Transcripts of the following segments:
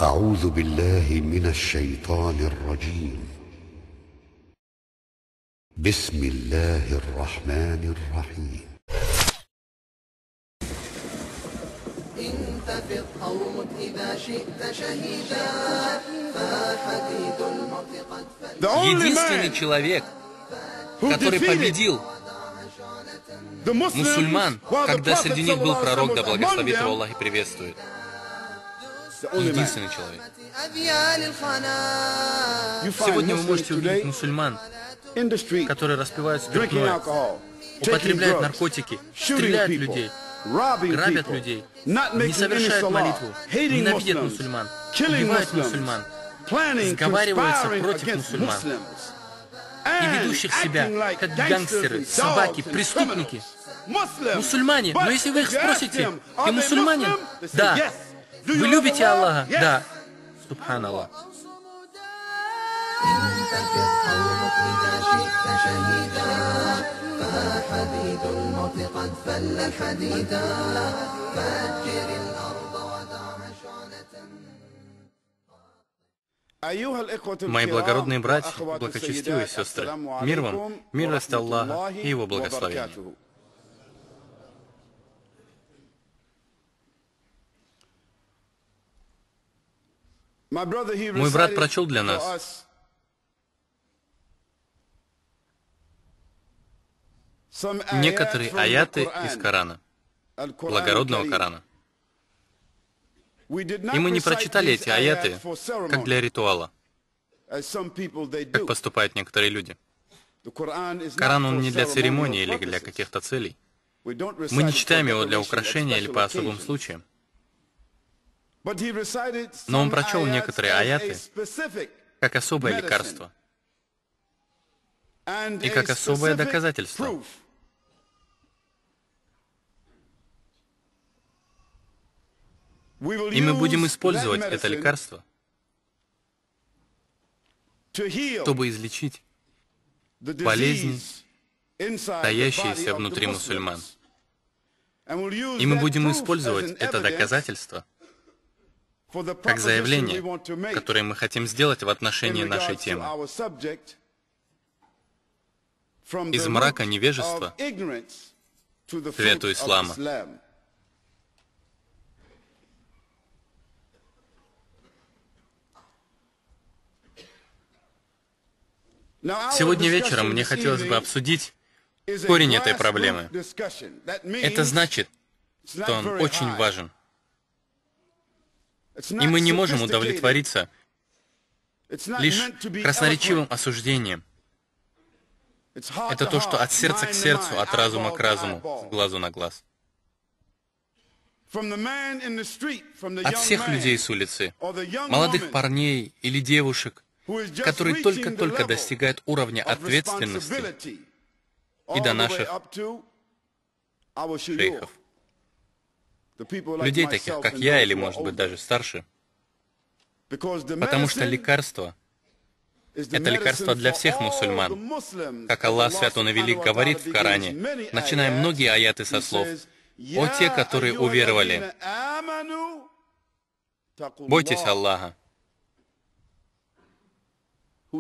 أعوذ بالله من الشيطان الرجيم. بسم الله الرحمن الرحيم. انتفض أو مت إذا شئت شهيدا فحديد الموت قد فل. Единственный человек, который победил мусульман, когда среди них был пророк, да благословит его Аллах и приветствует. Единственный человек. Сегодня вы можете увидеть мусульман, которые распивают спиртное, употребляют наркотики, стреляют в людей, грабят людей, не совершают молитву, ненавидят мусульман, убивают мусульман, сговариваются против мусульман и ведущих себя как гангстеры, собаки, преступники. Мусульмане, но если вы их спросите, ты мусульманин? Да. Вы любите Аллаха? Да. Субханаллах. Мои благородные братья, благочестивые сестры, мир вам, милость Аллаха и Его благословение. Мой брат прочел для нас некоторые аяты из Корана, благородного Корана. И мы не прочитали эти аяты как для ритуала, как поступают некоторые люди. Коран, он не для церемонии или для каких-то целей. Мы не читаем его для украшения или по особым случаям. Но он прочел некоторые аяты как особое лекарство и как особое доказательство. И мы будем использовать это лекарство, чтобы излечить болезни, таящиеся внутри мусульман. И мы будем использовать это доказательство как заявление, которое мы хотим сделать в отношении нашей темы. Из мрака невежества к свету ислама. Сегодня вечером мне хотелось бы обсудить корень этой проблемы. Это значит, что он очень важен. И мы не можем удовлетвориться лишь красноречивым осуждением. Это то, что от сердца к сердцу, от разума к разуму, с глазу на глаз. От всех людей с улицы, молодых парней или девушек, которые только-только достигают уровня ответственности, и до наших шейхов. Людей таких, как я, или, может быть, даже старше. Потому что лекарство — это лекарство для всех мусульман. Как Аллах Свят Он и Велик говорит в Коране, начиная многие аяты со слов: «О те, которые уверовали, бойтесь Аллаха».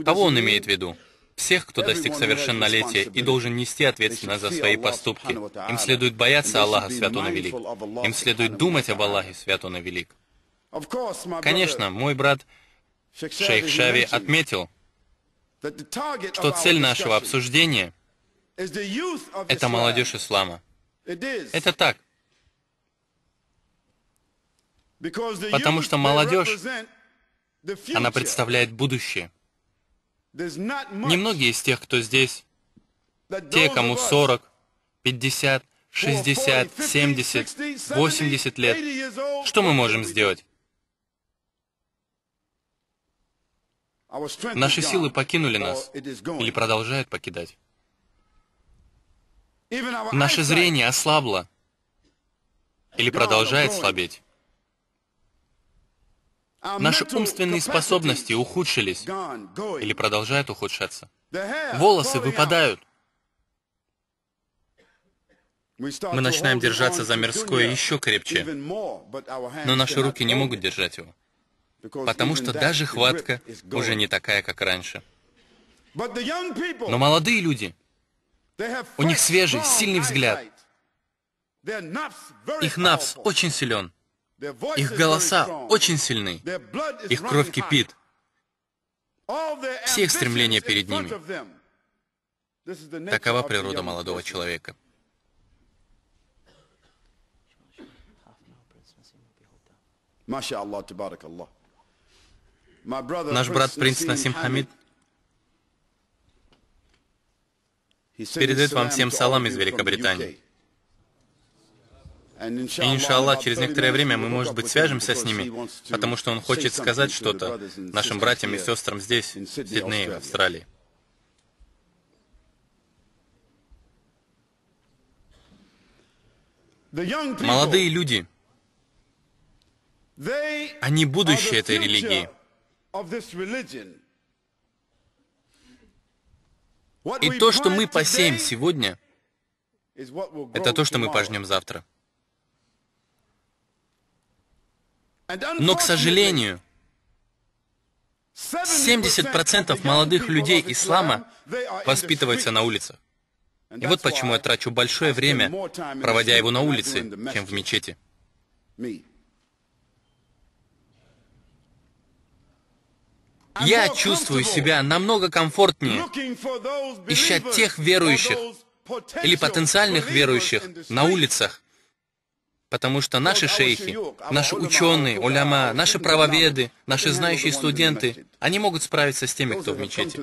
Кого он имеет в виду? Всех, кто достиг совершеннолетия и должен нести ответственность за свои поступки. Им следует бояться Аллаха Свят Он и Велик. Им следует думать об Аллахе Свят Он и Велик. Конечно, мой брат шейх Шави отметил, что цель нашего обсуждения — это молодежь ислама. Это так. Потому что молодежь, она представляет будущее. Немногие из тех, кто здесь, те, кому 40, 50, 60, 70, 80 лет, что мы можем сделать? Наши силы покинули нас или продолжают покидать. Наше зрение ослабло или продолжает слабеть. Наши умственные способности ухудшились или продолжают ухудшаться. Волосы выпадают. Мы начинаем держаться за мирское еще крепче, но наши руки не могут держать его. потому что даже хватка уже не такая, как раньше. Но молодые люди, у них свежий, сильный взгляд. Их нафс очень силен. Их голоса очень сильны. Их кровь кипит. Все их стремления перед ними. Такова природа молодого человека. Наш брат принц Насим Хамид передает вам всем салам из Великобритании. И, иншаллах, через некоторое время мы, может быть, свяжемся с ними, потому что он хочет сказать что-то нашим братьям и сестрам здесь, в Сиднее, в Австралии. Молодые люди, они будущее этой религии. И то, что мы посеем сегодня, это то, что мы пожнем завтра. Но, к сожалению, 70% молодых людей ислама воспитываются на улицах. И вот почему я трачу большое время, проводя его на улице, чем в мечети. Я чувствую себя намного комфортнее, ища тех верующих или потенциальных верующих на улицах, потому что наши шейхи, наши ученые, уляма, наши правоведы, наши знающие студенты, они могут справиться с теми, кто в мечети.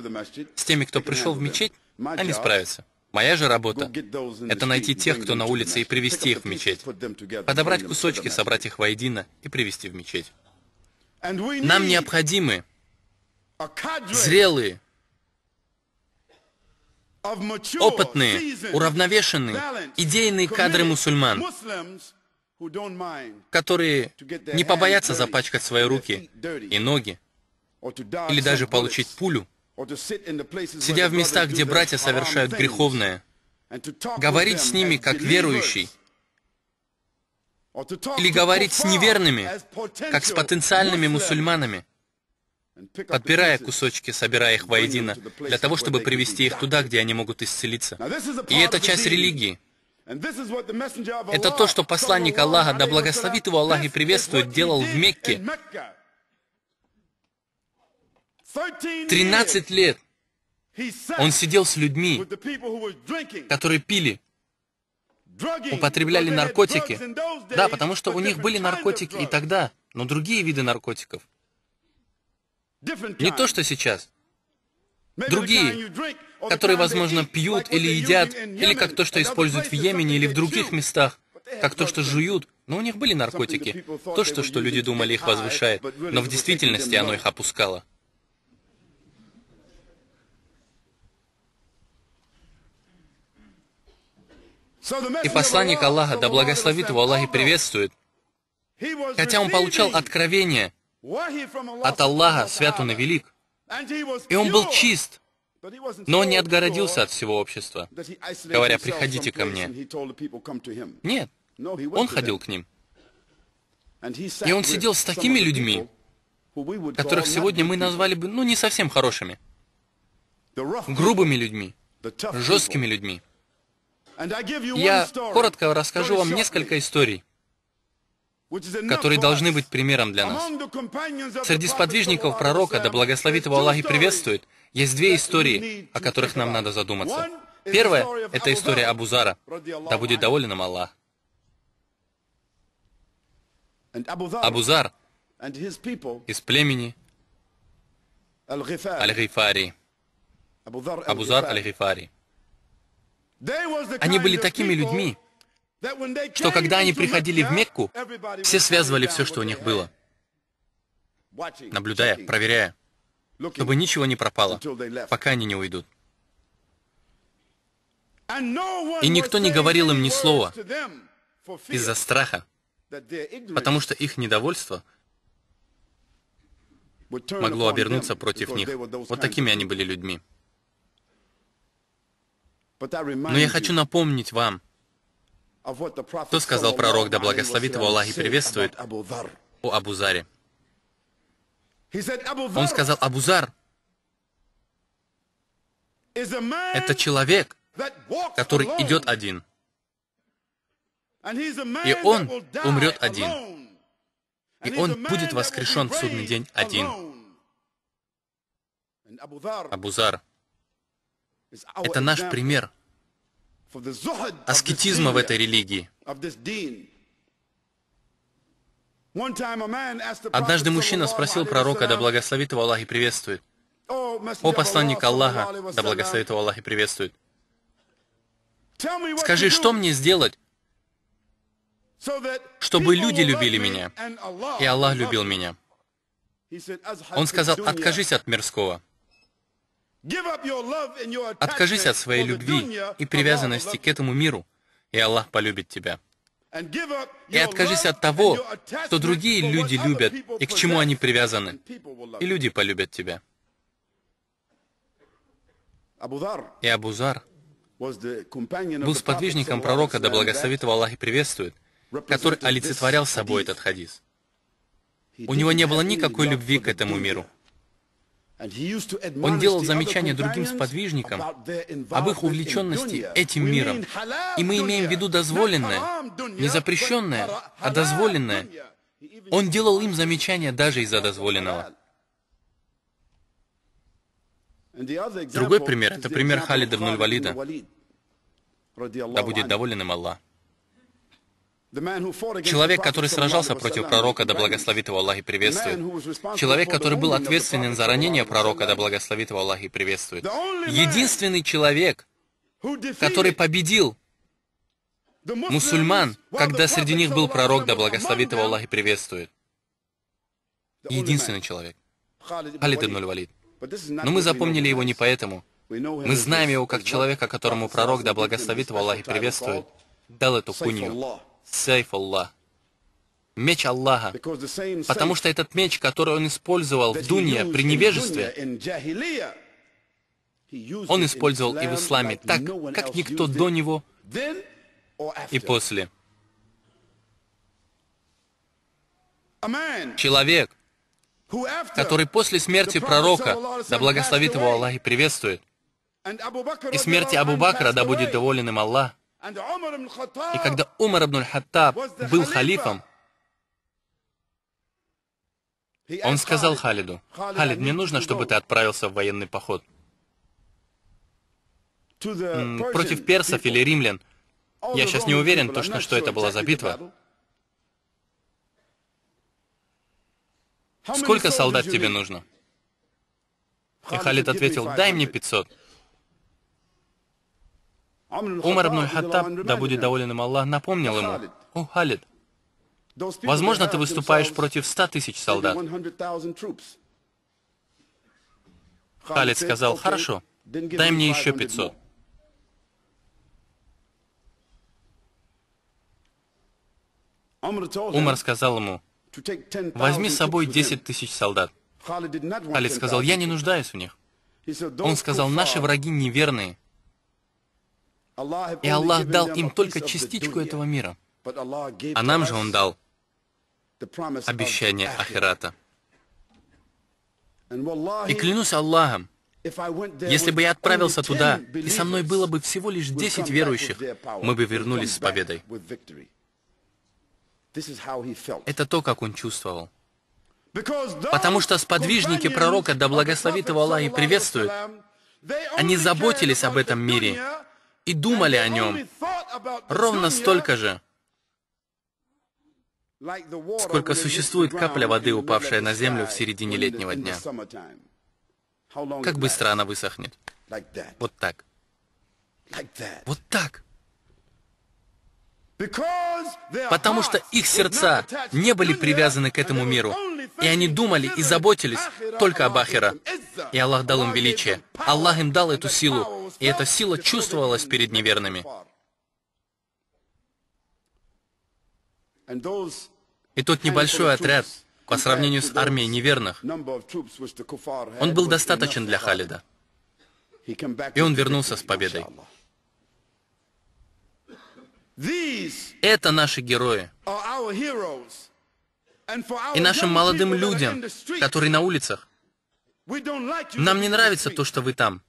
С теми, кто пришел в мечеть, они справятся. Моя же работа — это найти тех, кто на улице, и привести их в мечеть. Подобрать кусочки, собрать их воедино и привести в мечеть. Нам необходимы зрелые, опытные, уравновешенные, идейные кадры мусульман, которые не побоятся запачкать свои руки и ноги, или даже получить пулю, сидя в местах, где братья совершают греховное, говорить с ними как верующий, или говорить с неверными, как с потенциальными мусульманами, подбирая кусочки, собирая их воедино, для того, чтобы привести их туда, где они могут исцелиться. И это часть религии. Это то, что посланник Аллаха, да благословит его Аллах и приветствует, делал в Мекке. 13 лет он сидел с людьми, которые пили, употребляли наркотики. Да, потому что у них были наркотики и тогда, но другие виды наркотиков. Не то, что сейчас. Другие, которые, возможно, пьют или едят, или как то, что используют в Йемене или в других местах, как то, что жуют, но у них были наркотики. То, что люди думали, их возвышает, но в действительности оно их опускало. И посланник Аллаха, да благословит его Аллах и приветствует, хотя он получал откровение от Аллаха, свят он и велик, и он был чист, но он не отгородился от всего общества, говоря: «Приходите ко мне». Нет, он ходил к ним. И он сидел с такими людьми, которых сегодня мы назвали бы, не совсем хорошими, грубыми людьми, жесткими людьми. Я коротко расскажу вам несколько историй, которые должны быть примером для нас. Среди сподвижников пророка, да благословит его Аллах и приветствует, есть две истории, о которых нам надо задуматься. Первая — это история Абу Зара, да будет доволен им Аллах. Абу Зар из племени Аль-Гифари. Абу Зар Аль-Гифари. Они были такими людьми, что когда они приходили в Мекку, все связывали все, что у них было, наблюдая, проверяя, чтобы ничего не пропало, пока они не уйдут. И никто не говорил им ни слова из-за страха, потому что их недовольство могло обернуться против них. Вот такими они были людьми. Но я хочу напомнить вам, что сказал пророк, да благословит его Аллах и приветствует, о Абу Заре. Он сказал: Абу Зар — это человек, который идет один. И он умрет один. И он будет воскрешен в судный день один. Абу Зар — это наш пример аскетизма в этой религии. Однажды мужчина спросил пророка, да благословит его Аллах и приветствует: «О посланник Аллаха, да благословит его Аллах и приветствует, скажи, что мне сделать, чтобы люди любили меня, и Аллах любил меня?» Он сказал: откажись от мирского. Откажись от своей любви и привязанности к этому миру, и Аллах полюбит тебя. И откажись от того, что другие люди любят и к чему они привязаны, и люди полюбят тебя. И Абу Зар был сподвижником пророка, да благословит его Аллах и приветствует, который олицетворял собой этот хадис. У него не было никакой любви к этому миру. Он делал замечания другим сподвижникам об их увлеченности этим миром. И мы имеем в виду дозволенное, не запрещенное, а дозволенное. Он делал им замечания даже из-за дозволенного. Другой пример — это пример Халида ибн аль-Валида. Да будет доволен им Аллах. Человек, который сражался против пророка, да благословит его Аллах и приветствует. Человек, который был ответственен за ранение пророка, да благословит его Аллах и приветствует. Единственный человек, который победил мусульман, когда среди них был пророк, да благословит его Аллах и приветствует. Единственный человек. Халид ибн аль-Валид. Но мы запомнили его не поэтому. Мы знаем его как человека, которому пророк, да благословит его Аллах и приветствует, дал эту кунью. Сайф Аллах. Меч Аллаха. Потому что этот меч, который он использовал в дунья при невежестве, он использовал и в исламе так, как никто до него и после. Человек, который после смерти пророка, да благословит его Аллах и приветствует, и смерти Абу Бакра, да будет доволен им Аллах, и когда Умар ибн аль-Хаттаб был халифом, он сказал Халиду: «Халид, мне нужно, чтобы ты отправился в военный поход против персов или римлян. Я сейчас не уверен точно, что это была за битва. Сколько солдат тебе нужно?» И Халид ответил: «Дай мне 500». Умар ибн аль-Хаттаб, да будет доволен им Аллах, напомнил ему: «О, Халид, возможно, ты выступаешь против 100 тысяч солдат». Халид сказал: «Хорошо, дай мне еще 500». Умар сказал ему: «Возьми с собой 10 тысяч солдат». Халид сказал: «Я не нуждаюсь в них». Он сказал: «Наши враги неверные, и Аллах дал им только частичку этого мира, а нам же Он дал обещание ахирата. И клянусь Аллахом, если бы я отправился туда, и со мной было бы всего лишь 10 верующих, мы бы вернулись с победой». Это то, как он чувствовал. Потому что сподвижники пророка, да благословит его Аллах и приветствует, они заботились об этом мире и думали о нем ровно столько же, сколько существует капля воды, упавшая на землю в середине летнего дня. Как быстро она высохнет. Вот так. Вот так. Потому что их сердца не были привязаны к этому миру, и они думали и заботились только об ахира. И Аллах дал им величие. Аллах им дал эту силу, и эта сила чувствовалась перед неверными. И тот небольшой отряд, по сравнению с армией неверных, он был достаточен для Халида. И он вернулся с победой. Это наши герои. И нашим молодым людям, которые на улицах, нам не нравится то, что вы там.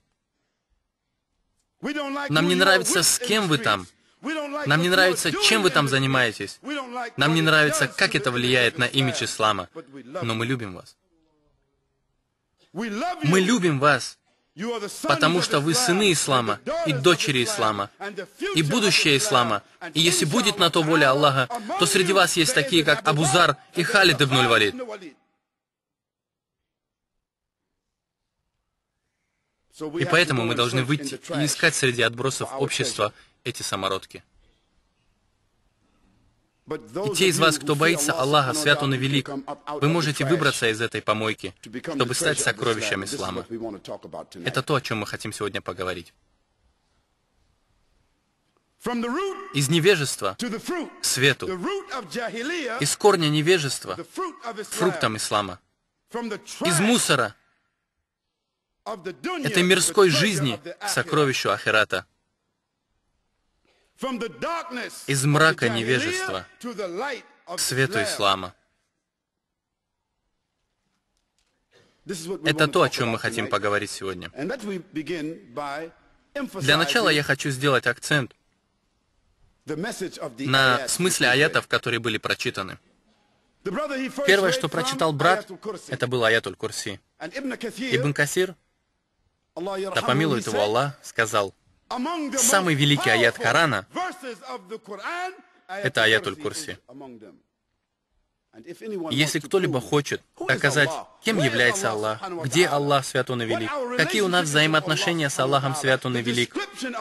Нам не нравится, с кем вы там. Нам не нравится, чем вы там занимаетесь. Нам не нравится, как это влияет на имидж ислама. Но мы любим вас. Мы любим вас, потому что вы сыны ислама и дочери ислама, и будущее ислама. И если будет на то воля Аллаха, то среди вас есть такие, как Абу Зар и Халид ибн аль-Валид. И поэтому мы должны выйти и искать среди отбросов общества эти самородки. И те из вас, кто боится Аллаха, свят Он и велик, вы можете выбраться из этой помойки, чтобы стать сокровищем ислама. Это то, о чем мы хотим сегодня поговорить. Из невежества к свету, из корня невежества к фруктам ислама, из мусора этой мирской жизни к сокровищу ахирата, из мрака невежества к свету ислама. Это то, о чем мы хотим поговорить сегодня. Для начала я хочу сделать акцент на смысле аятов, которые были прочитаны. Первое, что прочитал брат, это был аятуль Курси. Ибн Касир, да помилует его Аллах, сказал: самый великий аят Корана — это аятуль Курси. И если кто-либо хочет доказать, кем является Аллах, где Аллах свят Он и велик, какие у нас взаимоотношения с Аллахом свят Он и велик,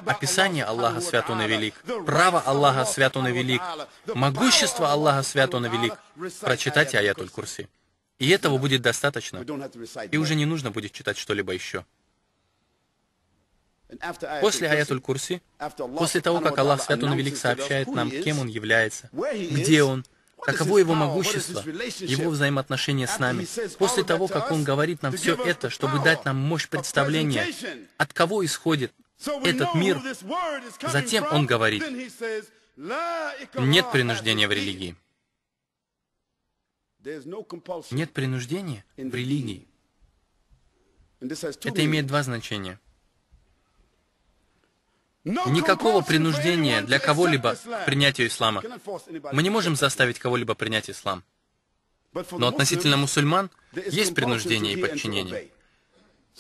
описание Аллаха свят Он и велик, право Аллаха свят Он и велик, могущество Аллаха свят Он и велик, прочитайте аятуль Курси. И этого будет достаточно, и уже не нужно будет читать что-либо еще. После аятуль Курси, после того, как Аллах свят Он и велик сообщает нам, кем Он является, где Он, каково Его могущество, Его взаимоотношения с нами, после того, как Он говорит нам все это, чтобы дать нам мощь представления, от кого исходит этот мир, затем Он говорит: нет принуждения в религии. Нет принуждения в религии. Это имеет два значения. Никакого принуждения для кого-либо к принятию ислама. Мы не можем заставить кого-либо принять ислам. Но относительно мусульман есть принуждение и подчинение.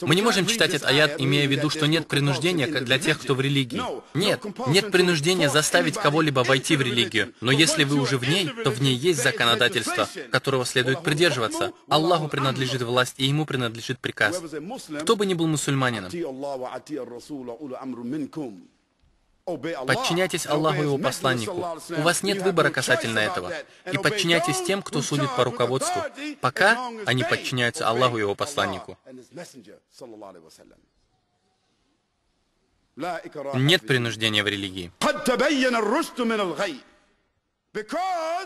Мы не можем читать этот аят, имея в виду, что нет принуждения для тех, кто в религии. Нет, нет принуждения заставить кого-либо войти в религию. Но если вы уже в ней, то в ней есть законодательство, которого следует придерживаться. Аллаху принадлежит власть, и Ему принадлежит приказ. Кто бы ни был мусульманином, подчиняйтесь Аллаху и Его посланнику. У вас нет выбора касательно этого. И подчиняйтесь тем, кто судит по руководству, пока они подчиняются Аллаху и Его посланнику. Нет принуждения в религии.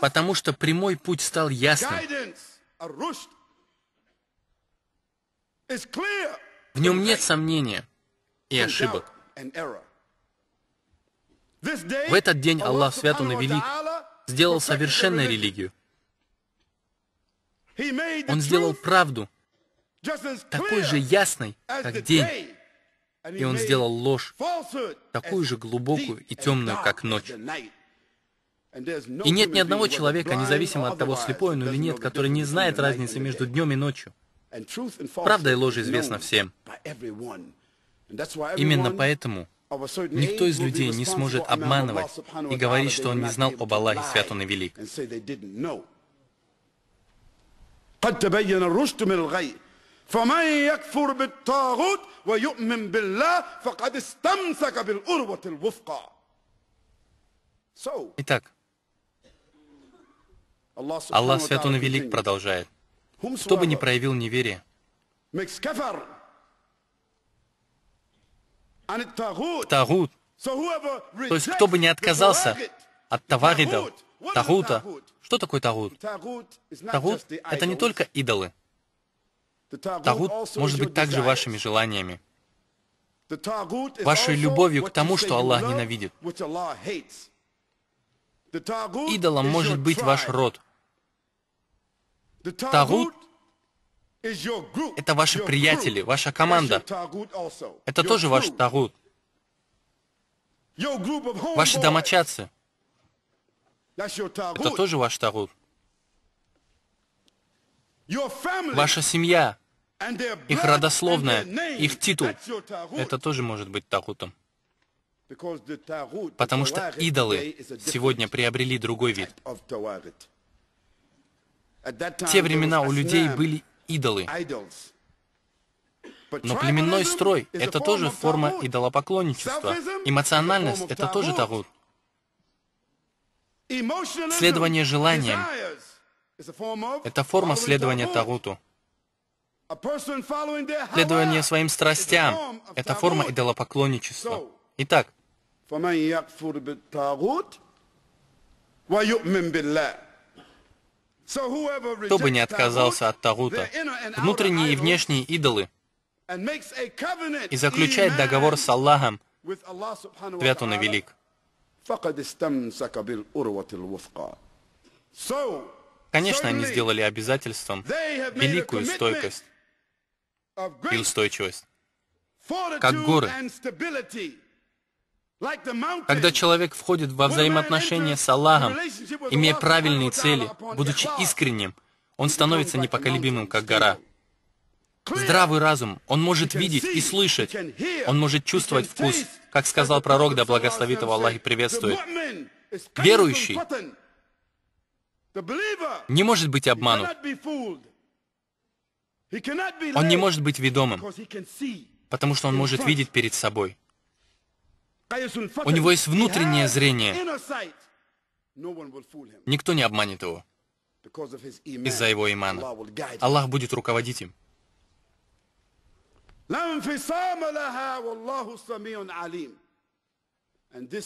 Потому что прямой путь стал ясным. В нем нет сомнения и ошибок. В этот день Аллах свят Он и велик сделал совершенную религию. Он сделал правду такой же ясной, как день. И Он сделал ложь такую же глубокую и темную, как ночь. И нет ни одного человека, независимо от того, слепой он или нет, который не знает разницы между днем и ночью. Правда и ложь известна всем. Именно поэтому никто из людей не сможет обманывать и говорить, что он не знал об Аллахе, свят Он и велик. Итак, Аллах свят Он и велик продолжает: кто бы ни проявил неверие к тагут, то есть кто бы не отказался от тавагидов, тагута. Что такое тагут? Тагут — это не только идолы. Тагут может быть также вашими желаниями, вашей любовью к тому, что Аллах ненавидит. Идолом может быть ваш род, Тагут — это ваши приятели, ваша команда. Это тоже ваш тагут. Ваши домочадцы — это тоже ваш тагут. Ваша семья, их родословная, их титул — это тоже может быть тагутом. Потому что идолы сегодня приобрели другой вид. В те времена у людей были идолы. Но племенной строй — это тоже форма идолопоклонничества. Эмоциональность — это тоже тагут. Следование желаниям — это форма следования тагуту. Следование своим страстям — это форма идолопоклонничества. Итак, кто бы не отказался от тагута, внутренние и внешние идолы, и заключает договор с Аллахом, свят Он и велик. Конечно, они сделали обязательством великую стойкость и устойчивость, как горы. Когда человек входит во взаимоотношения с Аллахом, имея правильные цели, будучи искренним, он становится непоколебимым, как гора. Здравый разум, он может видеть и слышать, он может чувствовать вкус, как сказал пророк, да благословит его Аллах и приветствует. Верующий не может быть обманут. Он не может быть ведомым, потому что он может видеть перед собой. У него есть внутреннее зрение. Никто не обманет его из-за его имана. Аллах будет руководить им.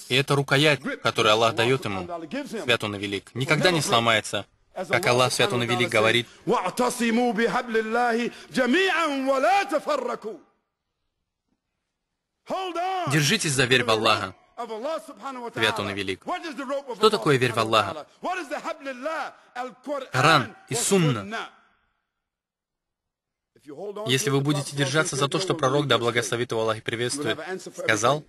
И эта рукоять, которую Аллах дает ему, свят Он и велик, никогда не сломается. Как Аллах, свят Он и велик, говорит: держитесь за верь в Аллаха, свят Он и велик. Что такое верь в Аллаха? Коран и Сунна. Если вы будете держаться за то, что пророк, да благословит его Аллах и приветствует, сказал,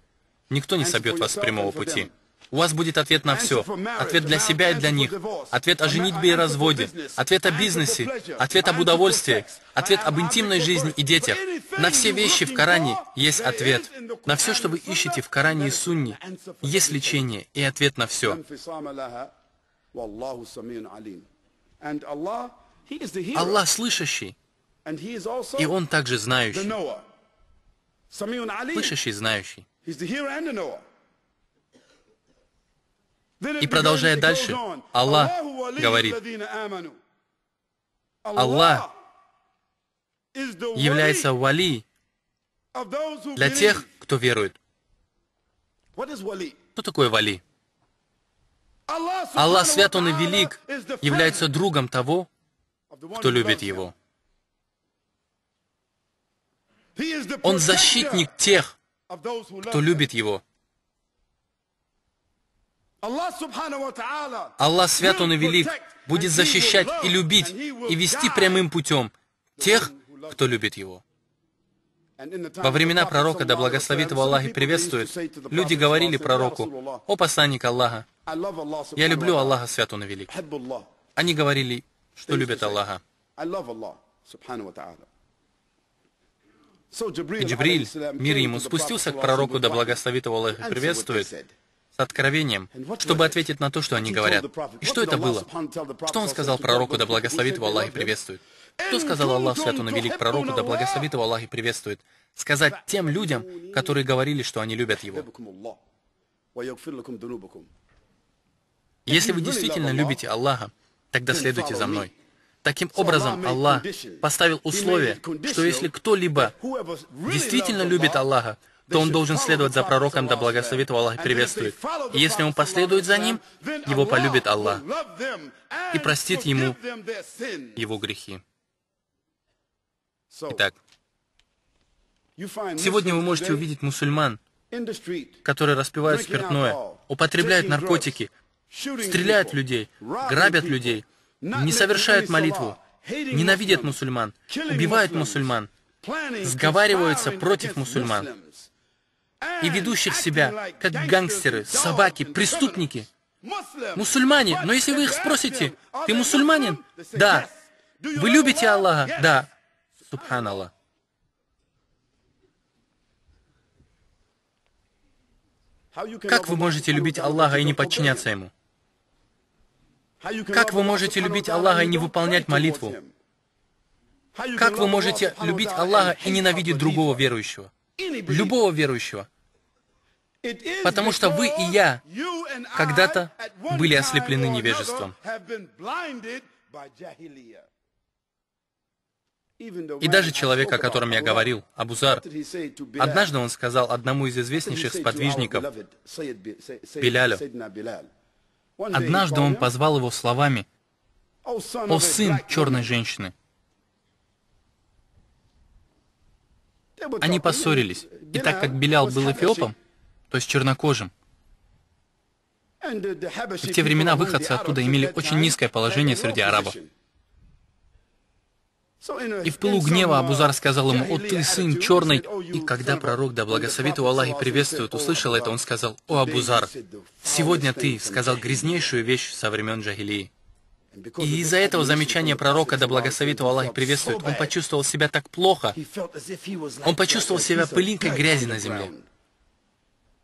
никто не собьет вас с прямого пути. У вас будет ответ на все. Ответ для себя и для них. Ответ о женитьбе и разводе. Ответ о бизнесе. Ответ об удовольствии. Ответ об интимной жизни и детях. На все вещи в Коране есть ответ. На все, что вы ищете в Коране и Сунне, есть лечение и ответ на все. Аллах слышащий, и Он также знающий. Слышащий, знающий. И продолжая дальше, Аллах говорит: Аллах является вали для тех, кто верует. Что такое вали? Аллах, свят Он и велик, является другом того, кто любит Его. Он защитник тех, кто любит Его. Аллах, свят Он и велик, будет защищать и любить, и вести прямым путем тех, кто любит Его. Во времена пророка, да благословит его Аллах и приветствует, люди говорили пророку: «О посланник Аллаха, я люблю Аллаха, свят Он и велик». Они говорили, что любят Аллаха. И Джибриль, мир ему, спустился к пророку, да благословит его Аллах и приветствует, с откровением, чтобы ответить на то, что они говорят. И что это было? Что он сказал пророку, да благословит его Аллах и приветствует? Что сказал Аллах, свят Он и велик, пророку, да благословит его Аллах и приветствует? Сказать тем людям, которые говорили, что они любят Его: если вы действительно любите Аллаха, тогда следуйте за мной. Таким образом, Аллах поставил условие, что если кто-либо действительно любит Аллаха, то он должен следовать за пророком, да благословит его Аллах и приветствует. И если он последует за ним, его полюбит Аллах и простит ему его грехи. Итак, сегодня вы можете увидеть мусульман, которые распивают спиртное, употребляют наркотики, стреляют в людей, грабят людей, не совершают молитву, ненавидят мусульман, убивают мусульман, сговариваются против мусульман и ведущих себя как гангстеры, собаки, преступники. Мусульмане, но если вы их спросите, ты мусульманин? Да. Вы любите Аллаха? Да. Субханаллах. Как вы можете любить Аллаха и не подчиняться Ему? Как вы можете любить Аллаха и не выполнять молитву? Как вы можете любить Аллаха и ненавидеть другого верующего? Любого верующего? Потому что вы и я когда-то были ослеплены невежеством. И даже человек, о котором я говорил, Абу Зар, однажды он сказал одному из известнейших сподвижников, Билялю, однажды он позвал его словами: «О сын черной женщины». Они поссорились, и так как Билял был эфиопом, то есть чернокожим, в те времена выходцы оттуда имели очень низкое положение среди арабов. И в пылу гнева Абу Зар сказал ему: «О ты, сын черный». И когда пророк, да благословит его Аллах и приветствует, услышал это, он сказал: «О Абу Зар, сегодня ты сказал грязнейшую вещь со времен джахилии». И из-за этого замечания пророка, да благословит его Аллах и приветствует, он почувствовал себя так плохо, он почувствовал себя пылинкой грязи на земле.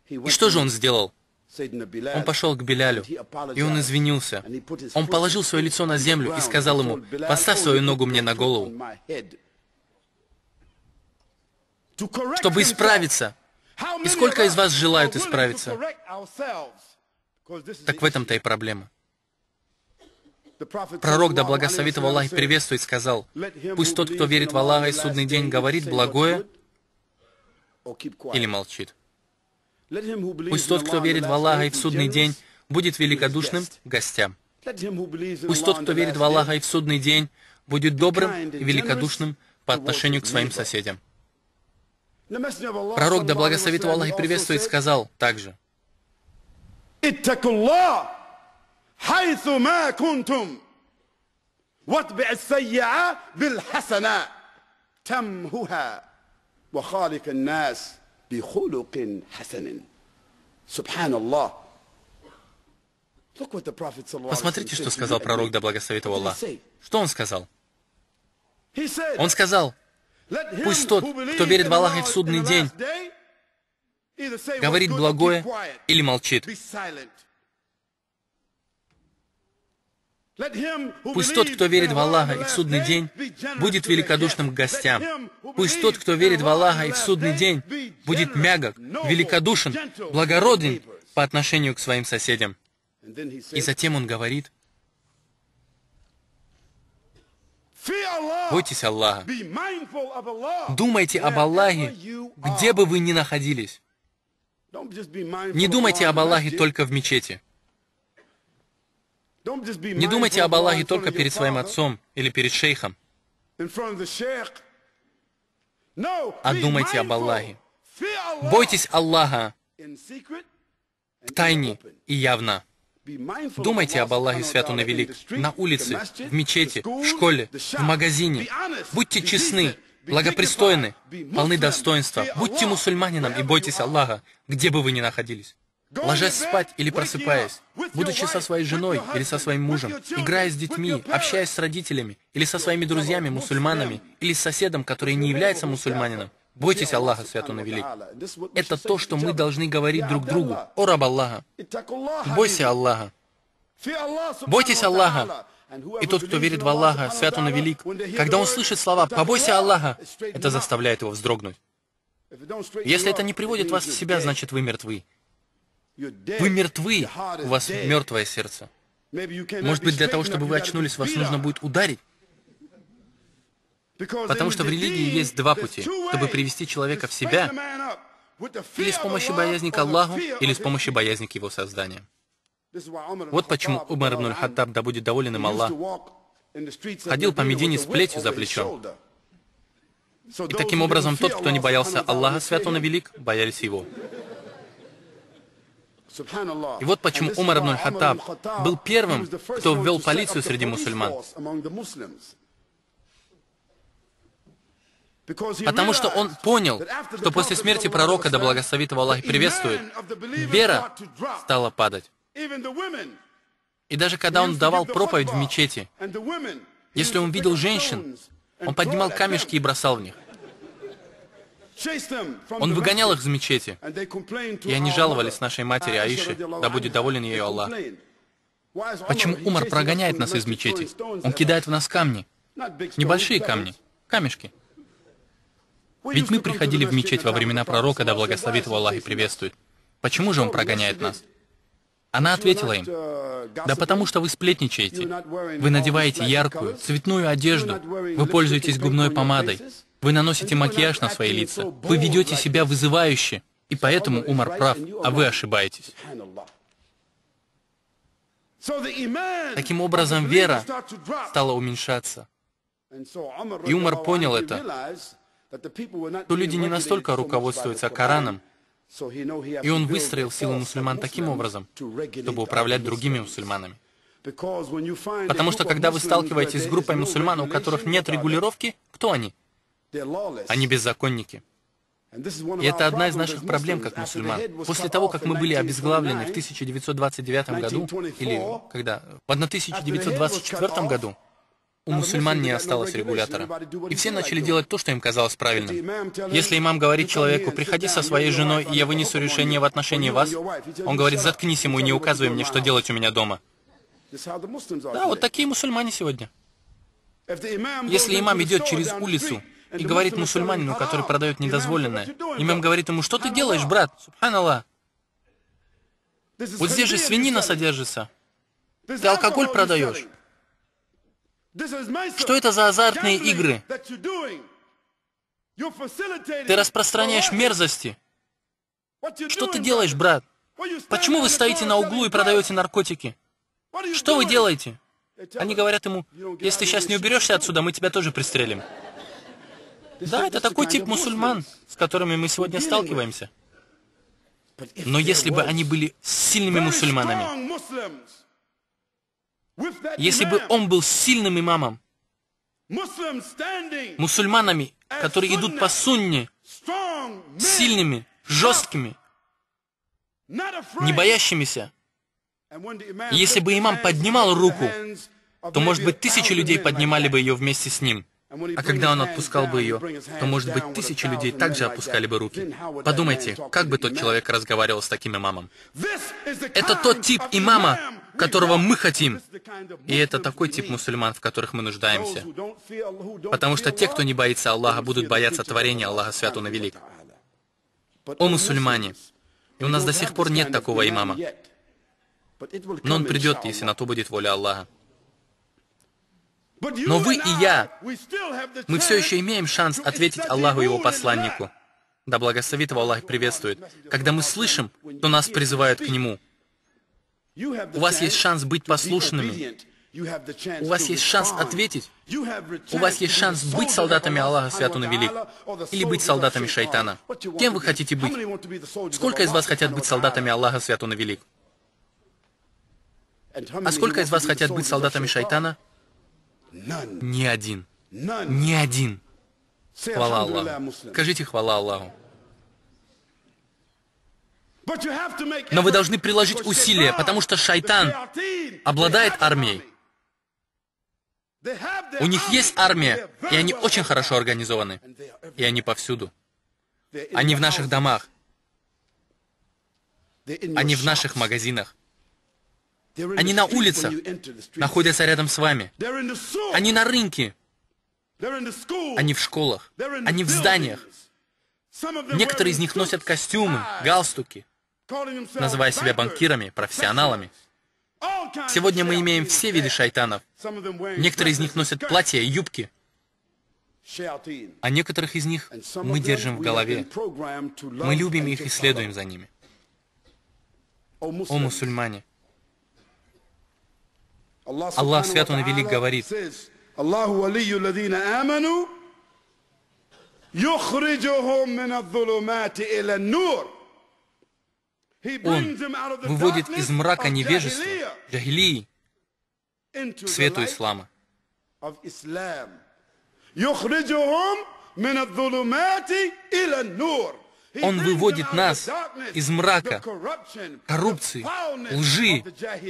И что же он сделал? Он пошел к Билялю, и он извинился. Он положил свое лицо на землю и сказал ему: «Поставь свою ногу мне на голову». Чтобы исправиться. И сколько из вас желают исправиться? Так в этом-то и проблема. Пророк, да благословит его Аллах и приветствует, сказал: «Пусть тот, кто верит в Аллаха и судный день, говорит благое или молчит. Пусть тот, кто верит в Аллаха и в судный день, будет великодушным к гостям. Пусть тот, кто верит в Аллаха и в судный день, будет добрым и великодушным по отношению к своим соседям». Пророк, да благословит его Аллах и приветствует, сказал также: Посмотрите, что сказал пророк, да благословит его Аллах. Что он сказал? Он сказал: «Пусть тот, кто верит в Аллаха и в судный день, говорит благое или молчит. Пусть тот, кто верит в Аллаха и в судный день, будет великодушным к гостям. Пусть тот, кто верит в Аллаха и в судный день, будет мягок, великодушен, благороден по отношению к своим соседям». И затем он говорит: «Бойтесь Аллаха, думайте об Аллахе, где бы вы ни находились. Не думайте об Аллахе только в мечети. Не думайте об Аллахе только перед своим отцом или перед шейхом, а думайте об Аллахе. Бойтесь Аллаха в тайне и явно. Думайте об Аллахе Свят Он и Велик на улице, в мечети, в школе, в магазине. Будьте честны, благопристойны, полны достоинства. Будьте мусульманином и бойтесь Аллаха, где бы вы ни находились. Ложась спать или просыпаясь, будучи со своей женой или со своим мужем, играя с детьми, общаясь с родителями или со своими друзьями, мусульманами, или с соседом, который не является мусульманином, бойтесь Аллаха, Свят Он и Велик. Это то, что мы должны говорить друг другу. О раб Аллаха, бойся Аллаха. Бойтесь Аллаха. И тот, кто верит в Аллаха, Свят Он и Велик, когда он слышит слова «побойся Аллаха», это заставляет его вздрогнуть. Если это не приводит вас в себя, значит вы мертвы. Вы мертвы, у вас мертвое сердце. Может быть, для того, чтобы вы очнулись, вас нужно будет ударить? Потому что в религии есть два пути, чтобы привести человека в себя, или с помощью боязни к Аллаху, или с помощью боязни к Его созданию. Вот почему Умар ибн аль-Хаттаб, да будет доволен им Аллах, ходил по Медине с плетью за плечом. И таким образом, тот, кто не боялся Аллаха, Свят Он и Велик, боялись Его. И вот почему Умар ибн аль-Хаттаб был первым, кто ввел полицию среди мусульман. Потому что он понял, что после смерти пророка, да благословит его Аллах и приветствует, вера стала падать. И даже когда он давал проповедь в мечети, если он видел женщин, он поднимал камешки и бросал в них. Он выгонял их из мечети, и они жаловались нашей матери Аише, да будет доволен ею Аллах. Почему Умар прогоняет нас из мечети? Он кидает в нас камни. Небольшие камни, камешки. Ведь мы приходили в мечеть во времена пророка, да благословит его Аллах и приветствует. Почему же он прогоняет нас? Она ответила им: да потому что вы сплетничаете. Вы надеваете яркую, цветную одежду. Вы пользуетесь губной помадой. Вы наносите макияж на свои лица. Вы ведете себя вызывающе. И поэтому Умар прав, а вы ошибаетесь. Таким образом, вера стала уменьшаться. И Умар понял это, что люди не настолько руководствуются Кораном, и он выстроил силу мусульман таким образом, чтобы управлять другими мусульманами. Потому что, когда вы сталкиваетесь с группой мусульман, у которых нет регулировки, кто они? Они беззаконники. И это одна из наших проблем как мусульман. После того, как мы были обезглавлены в 1929 году, или когда? В 1924 году, у мусульман не осталось регулятора. И все начали делать то, что им казалось правильным. Если имам говорит человеку: приходи со своей женой, и я вынесу решение в отношении вас, он говорит: заткнись ему и не указывай мне, что делать у меня дома. Да, вот такие мусульмане сегодня. Если имам идет через улицу и говорит мусульманину, который продает недозволенное, имам говорит ему: что ты делаешь, брат? Субханаллах. Вот здесь же свинина содержится. Ты алкоголь продаешь. Что это за азартные игры? Ты распространяешь мерзости. Что ты делаешь, брат? Почему вы стоите на углу и продаете наркотики? Что вы делаете? Они говорят ему: если ты сейчас не уберешься отсюда, мы тебя тоже пристрелим. Да, это такой тип мусульман, с которыми мы сегодня сталкиваемся. Но если бы они были сильными мусульманами, если бы он был сильным имамом, мусульманами, которые идут по сунне, сильными, жесткими, не боящимися, если бы имам поднимал руку, то, может быть, 1000 людей поднимали бы ее вместе с ним. А когда он отпускал бы ее, то, может быть, 1000 людей также опускали бы руки. Подумайте, как бы тот человек разговаривал с таким имамом. Это тот тип имама, которого мы хотим. И это такой тип мусульман, в которых мы нуждаемся. Потому что те, кто не боится Аллаха, будут бояться творения Аллаха Свят Он и Велик. О мусульмане! И у нас до сих пор нет такого имама. Но он придет, если на то будет воля Аллаха. Но вы и я, мы все еще имеем шанс ответить Аллаху и Его посланнику. Да благословит Его Аллах и приветствует. Когда мы слышим, то нас призывают к Нему. У вас есть шанс быть послушными. У вас есть шанс ответить. У вас есть шанс быть солдатами Аллаха Свят Он и Велик. Или быть солдатами шайтана. Кем вы хотите быть? Сколько из вас хотят быть солдатами Аллаха Свят Он и Велик? А сколько из вас хотят быть солдатами шайтана? Ни один. Ни один. Хвала Аллаху. Скажите хвала Аллаху. Но вы должны приложить усилия, потому что шайтан обладает армией. У них есть армия, и они очень хорошо организованы. И они повсюду. Они в наших домах. Они в наших магазинах. Они на улицах, находятся рядом с вами. Они на рынке. Они в школах. Они в зданиях. Некоторые из них носят костюмы, галстуки, называя себя банкирами, профессионалами. Сегодня мы имеем все виды шайтанов. Некоторые из них носят платья и юбки. А некоторых из них мы держим в голове. Мы любим их и следуем за ними. О мусульмане! Аллах Свят Он и Велик говорит: Он выводит из мрака невежества, джахилии, к свету ислама. Он выводит нас из мрака, коррупции, лжи,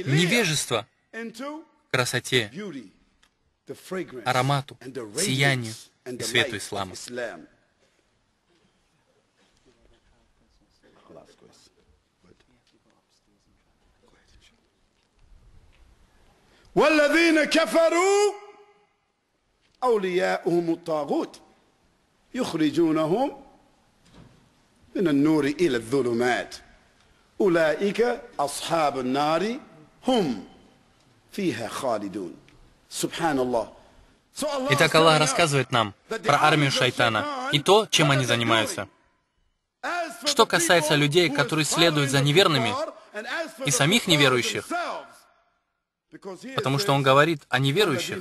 невежества к красоте, аромату, сиянию и свету ислама. والذين كفروا أولياؤهم الطاغوت يخرجونهم من النور إلى الظلمات أولئك أصحاب النار هم فيها خالدون سبحان الله. Итак, Аллах рассказывает нам про армию шайтана и то, чем они занимаются. Что касается людей, которые следуют за неверными и самих неверующих, потому что он говорит о неверующих,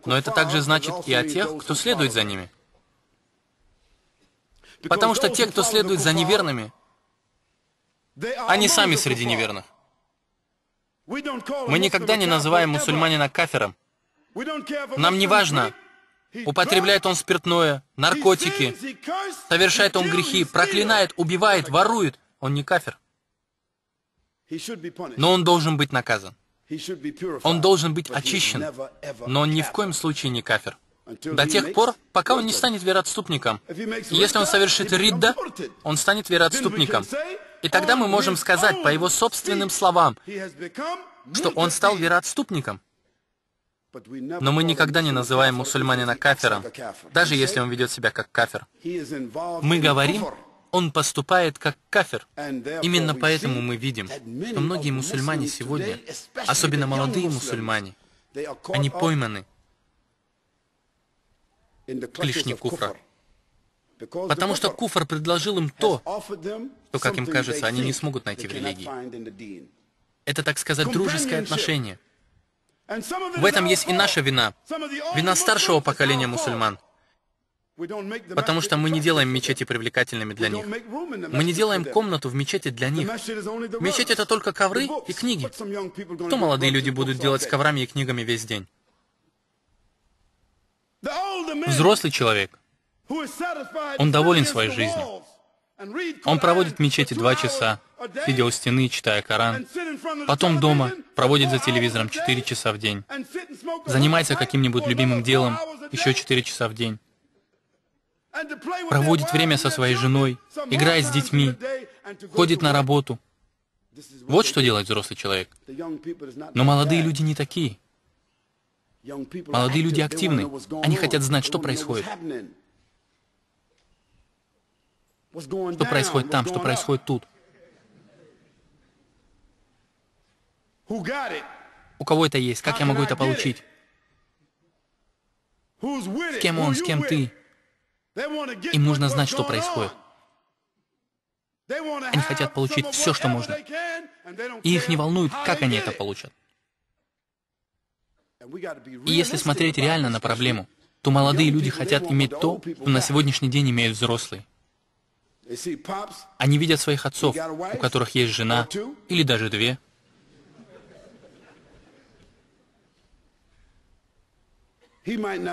но это также значит и о тех, кто следует за ними. Потому что те, кто следует за неверными, они сами среди неверных. Мы никогда не называем мусульманина кафиром. Нам не важно, употребляет он спиртное, наркотики, совершает он грехи, проклинает, убивает, ворует. Он не кафир. Но он должен быть наказан. Он должен быть очищен, но он ни в коем случае не кафир. До тех пор, пока он не станет вероотступником. Если он совершит ридда, он станет вероотступником. И тогда мы можем сказать, по его собственным словам, что он стал вероотступником. Но мы никогда не называем мусульманина кафиром, даже если он ведет себя как кафир. Мы говорим, он поступает как кафир. Именно поэтому мы видим, что многие мусульмане сегодня, особенно молодые мусульмане, они пойманы в клешне куфра. Потому что куфр предложил им то, что, как им кажется, они не смогут найти в религии. Это, так сказать, дружеское отношение. В этом есть и наша вина, вина старшего поколения мусульман. Потому что мы не делаем мечети привлекательными для них. Мы не делаем комнату в мечети для них. Мечеть — это только ковры и книги. Что молодые люди будут делать с коврами и книгами весь день? Взрослый человек, он доволен своей жизнью. Он проводит в мечети 2 часа, сидя у стены, читая Коран. Потом дома проводит за телевизором 4 часа в день. Занимается каким-нибудь любимым делом еще 4 часа в день. Проводит время со своей женой, играет с детьми, ходит на работу. Вот что делает взрослый человек. Но молодые люди не такие. Молодые люди активны. Они хотят знать, что происходит. Что происходит там, что происходит тут. У кого это есть? Как я могу это получить? С кем он, с кем ты? Им нужно знать, что происходит. Они хотят получить все, что можно. И их не волнует, как они это получат. И если смотреть реально на проблему, то молодые люди хотят иметь то, что на сегодняшний день имеют взрослые. Они видят своих отцов, у которых есть жена, или даже 2.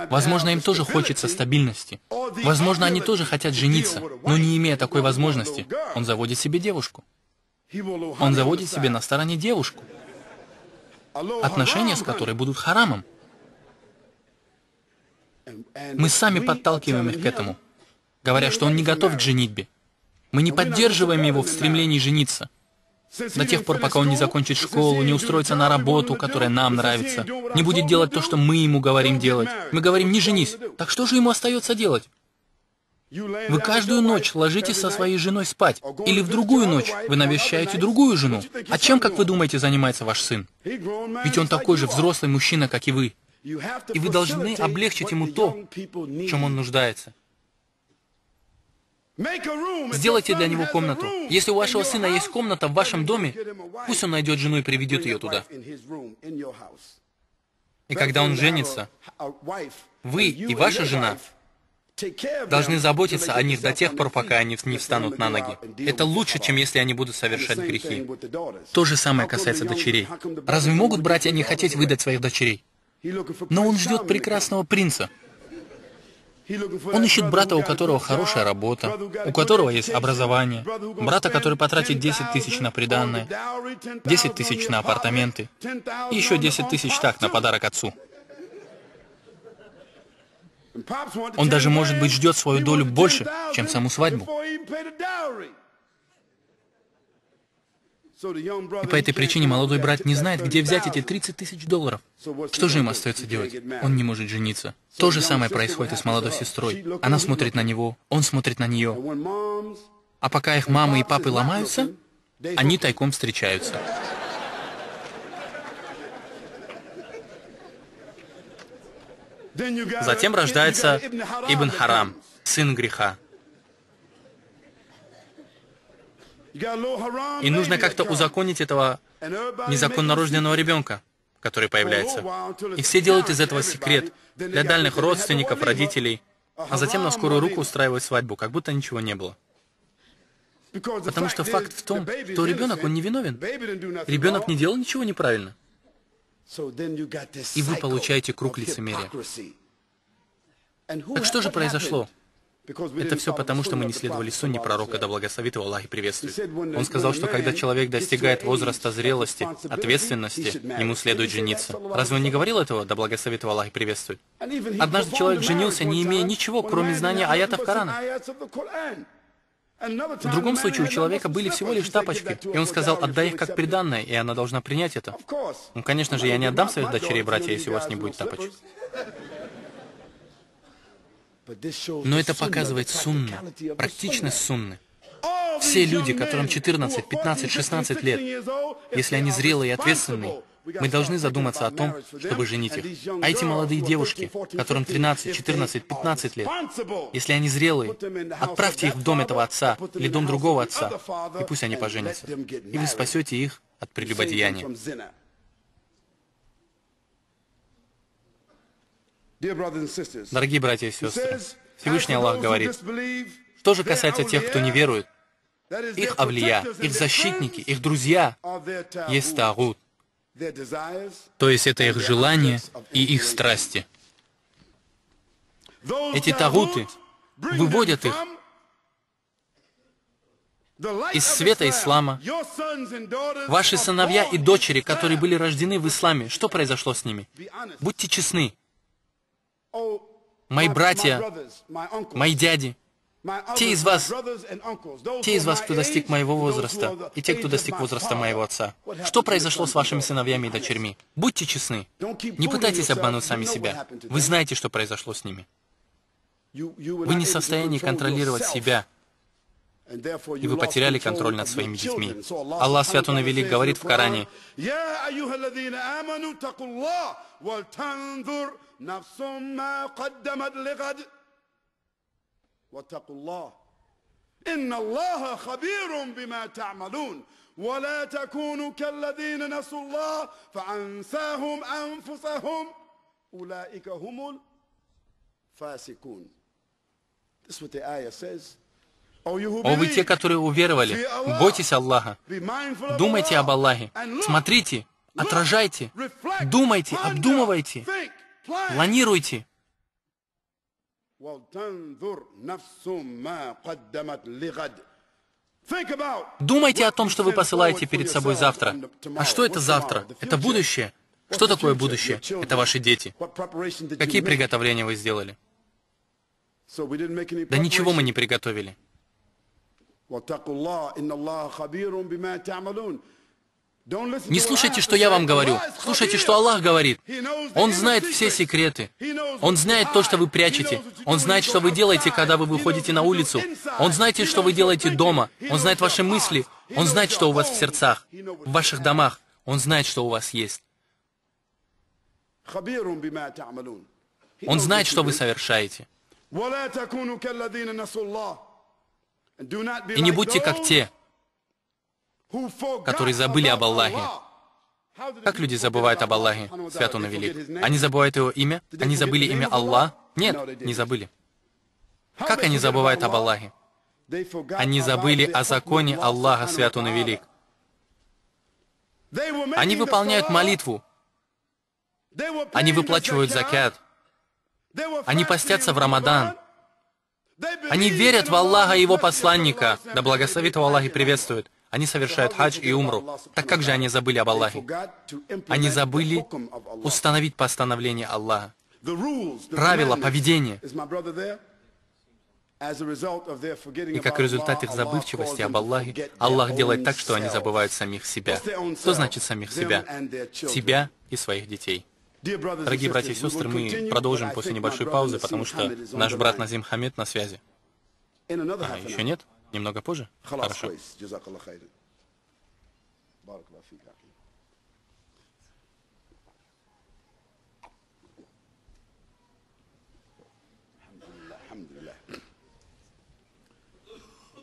Возможно, им тоже хочется стабильности. Возможно, они тоже хотят жениться, но не имея такой возможности, он заводит себе девушку. Он заводит себе на стороне девушку, отношения с которой будут харамом. Мы сами подталкиваем их к этому, говоря, что он не готов к женитьбе. Мы не поддерживаем его в стремлении жениться. До тех пор, пока он не закончит школу, не устроится на работу, которая нам нравится, не будет делать то, что мы ему говорим делать. Мы говорим: не женись. Так что же ему остается делать? Вы каждую ночь ложитесь со своей женой спать, или в другую ночь вы навещаете другую жену. А чем, как вы думаете, занимается ваш сын? Ведь он такой же взрослый мужчина, как и вы. И вы должны облегчить ему то, в чем он нуждается. Сделайте для него комнату. Если у вашего сына есть комната в вашем доме, пусть он найдет жену и приведет ее туда. И когда он женится, вы и ваша жена должны заботиться о них до тех пор, пока они не встанут на ноги. Это лучше, чем если они будут совершать грехи. То же самое касается дочерей. Разве могут братья не хотеть выдать своих дочерей? Но он ждет прекрасного принца. Он ищет брата, у которого хорошая работа, у которого есть образование, брата, который потратит 10 тысяч на приданное, 10 тысяч на апартаменты, и еще 10 тысяч так на подарок отцу. Он даже, может быть, ждет свою долю больше, чем саму свадьбу. И по этой причине молодой брат не знает, где взять эти 30 тысяч долларов. Что же им остается делать? Он не может жениться. То же самое происходит и с молодой сестрой. Она смотрит на него, он смотрит на нее. А пока их мамы и папы ломаются, они тайком встречаются. Затем рождается Ибн Харам, сын греха. И нужно как-то узаконить этого незаконно рожденного ребенка, который появляется. И все делают из этого секрет для дальних родственников, родителей, а затем на скорую руку устраивают свадьбу, как будто ничего не было. Потому что факт в том, что ребенок, он не виновен. Ребенок не делал ничего неправильно. И вы получаете круг лицемерия. Так что же произошло? Это все потому, что мы не следовали сунне пророка, да благословит его Аллах и приветствует. Он сказал, что когда человек достигает возраста зрелости, ответственности, ему следует жениться. Разве он не говорил этого, да благословит его Аллах и приветствует? Однажды человек женился, не имея ничего, кроме знания аятов Корана. В другом случае у человека были всего лишь тапочки, и он сказал: отдай их как приданное, и она должна принять это. Ну, конечно же, я не отдам своих дочерей и братья, если у вас не будет тапочек. Но это показывает сунну, практичность сунны. Все люди, которым 14, 15, 16 лет, если они зрелые и ответственные, мы должны задуматься о том, чтобы женить их. А эти молодые девушки, которым 13, 14, 15 лет, если они зрелые, отправьте их в дом этого отца или дом другого отца, и пусть они поженятся. И вы спасете их от прелюбодеяния. Дорогие братья и сестры, Всевышний Аллах говорит, что же касается тех, кто не верует, их авлия, их защитники, их друзья есть тагут, то есть это их желания и их страсти. Эти тагуты выводят их из света ислама. Ваши сыновья и дочери, которые были рождены в исламе, что произошло с ними? Будьте честны. Мои братья, мои дяди, те из вас, кто достиг моего возраста, и те, кто достиг возраста моего отца. Что произошло с вашими сыновьями и дочерьми? Будьте честны. Не пытайтесь обмануть сами себя. Вы знаете, что произошло с ними. Вы не в состоянии контролировать себя, и вы потеряли контроль над своими детьми. Аллах Свят Он и Велик говорит в Коране: واتقوا الله إن الله خبير بما تعملون ولا تكونوا كالذين نسوا الله فأنساهم أنفسهم أولئك هم الفاسقون. This is what the ayah says. О, вы те, которые уверовали, бойтесь Аллаха, думайте об Аллахе, смотрите, отражайте, думайте, обдумывайте, планируйте. Думайте о том, что вы посылаете перед собой завтра. А что это завтра? Это будущее. Что такое будущее? Это ваши дети. Какие приготовления вы сделали? Да ничего мы не приготовили. Не слушайте, что я вам говорю. Слушайте, что Аллах говорит. Он знает все секреты. Он знает то, что вы прячете. Он знает, что вы делаете, когда вы выходите на улицу. Он знает, что вы делаете дома. Он знает ваши мысли. Он знает, что у вас в сердцах, в ваших домах. Он знает, что у вас есть. Он знает, что вы совершаете. И не будьте как те, которые забыли об Аллахе. Как люди забывают об Аллахе, Свят Он и Велик? Они забывают Его имя? Они забыли имя Аллах? Нет, не забыли. Как они забывают об Аллахе? Они забыли о законе Аллаха, Свят Он и Велик. Они выполняют молитву. Они выплачивают закят. Они постятся в Рамадан. Они верят в Аллаха и Его посланника, да благословит его Аллах и приветствует. Они совершают хадж и умру. Так как же они забыли об Аллахе? Они забыли установить постановление Аллаха. Правила, поведение. И как результат их забывчивости об Аллахе, Аллах делает так, что они забывают самих себя. Что значит самих себя? Себя и своих детей. Дорогие братья и сестры, мы продолжим после небольшой паузы, потому что наш брат Назим Хамед на связи. Еще нет? Немного позже? Хорошо.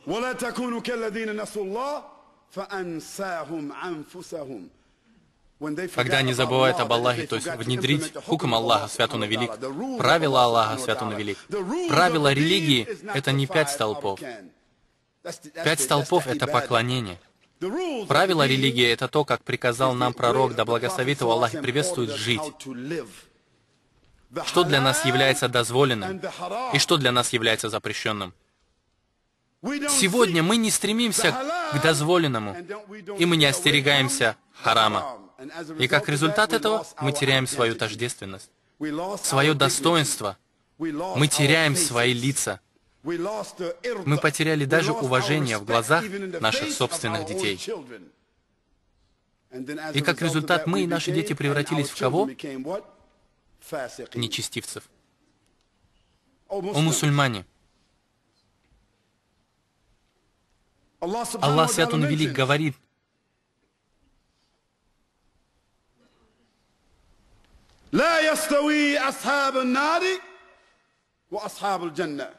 ولا تكونوا كالذين نسوا الله فأنساهم أنفسهم. Когда они забывают об Аллахе, то есть внедрить хукм Аллаха, свят он и велик, правила Аллаха, свят он и велик. Правила религии — это не 5 столпов. 5 столпов — это поклонение. Правила религии — это то, как приказал нам пророк, да благословит его Аллах и приветствует, жить. Что для нас является дозволенным и что для нас является запрещенным. Сегодня мы не стремимся к дозволенному, и мы не остерегаемся харама. И как результат этого мы теряем свою тождественность, свое достоинство, мы теряем свои лица. Мы потеряли даже уважение в глазах наших собственных детей. И как результат мы и наши дети превратились в кого? Нечестивцев. О мусульмане! Аллах свят он и велик говорит: لا يستوي أصحاب النار وأصحاب الجنة.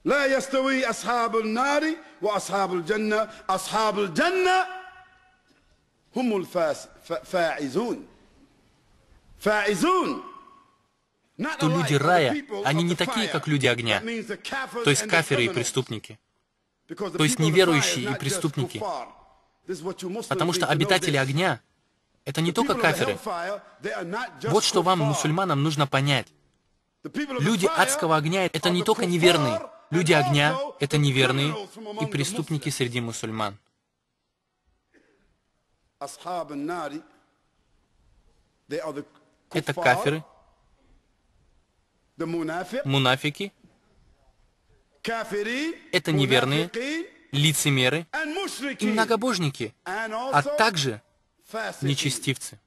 لا يستوي أصحاب النار وأصحاب الجنة. أصحاب الجنة هم الفائزون. فائزون. что люди рая, они не такие, как люди огня, то есть кафиры и преступники, то есть неверующие и преступники. Потому что обитатели огня — это не только кафиры. Вот что вам, мусульманам, нужно понять. Люди адского огня — это не только неверные. Люди огня — это неверные и преступники среди мусульман. Это кафиры, мунафики, это неверные, лицемеры и многобожники, а также нечестивцы.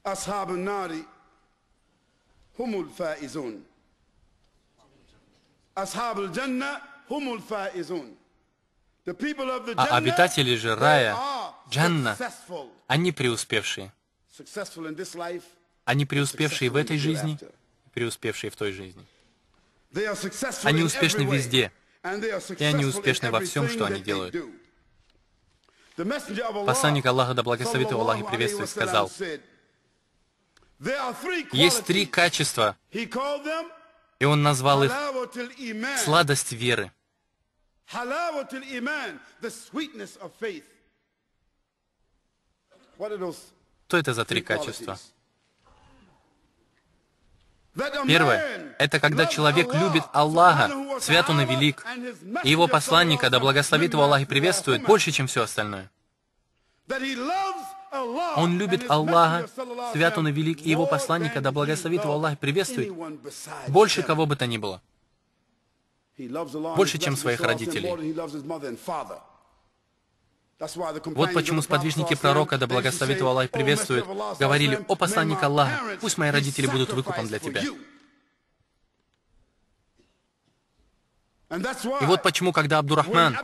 А обитатели же рая, джанна, они преуспевшие. Они преуспевшие в этой жизни, преуспевшие в той жизни. Они успешны везде, и они успешны во всем, что они делают. Посланник Аллаха, да благословит его Аллах и приветствует, сказал: есть 3 качества, и он назвал их сладость веры. Что это за 3 качества? Первое — это когда человек любит Аллаха, свят он и велик, и его посланника, да благословит его Аллах и приветствует, больше, чем все остальное. Он любит Аллаха, свят он и велик, и его посланника, да благословит его Аллах и приветствует, больше кого бы то ни было. Больше, чем своих родителей. Вот почему сподвижники пророка, да благословит его Аллах и приветствует, говорили: «О посланник Аллаха, пусть мои родители будут выкупом для тебя». И вот почему, когда Абдуррахман,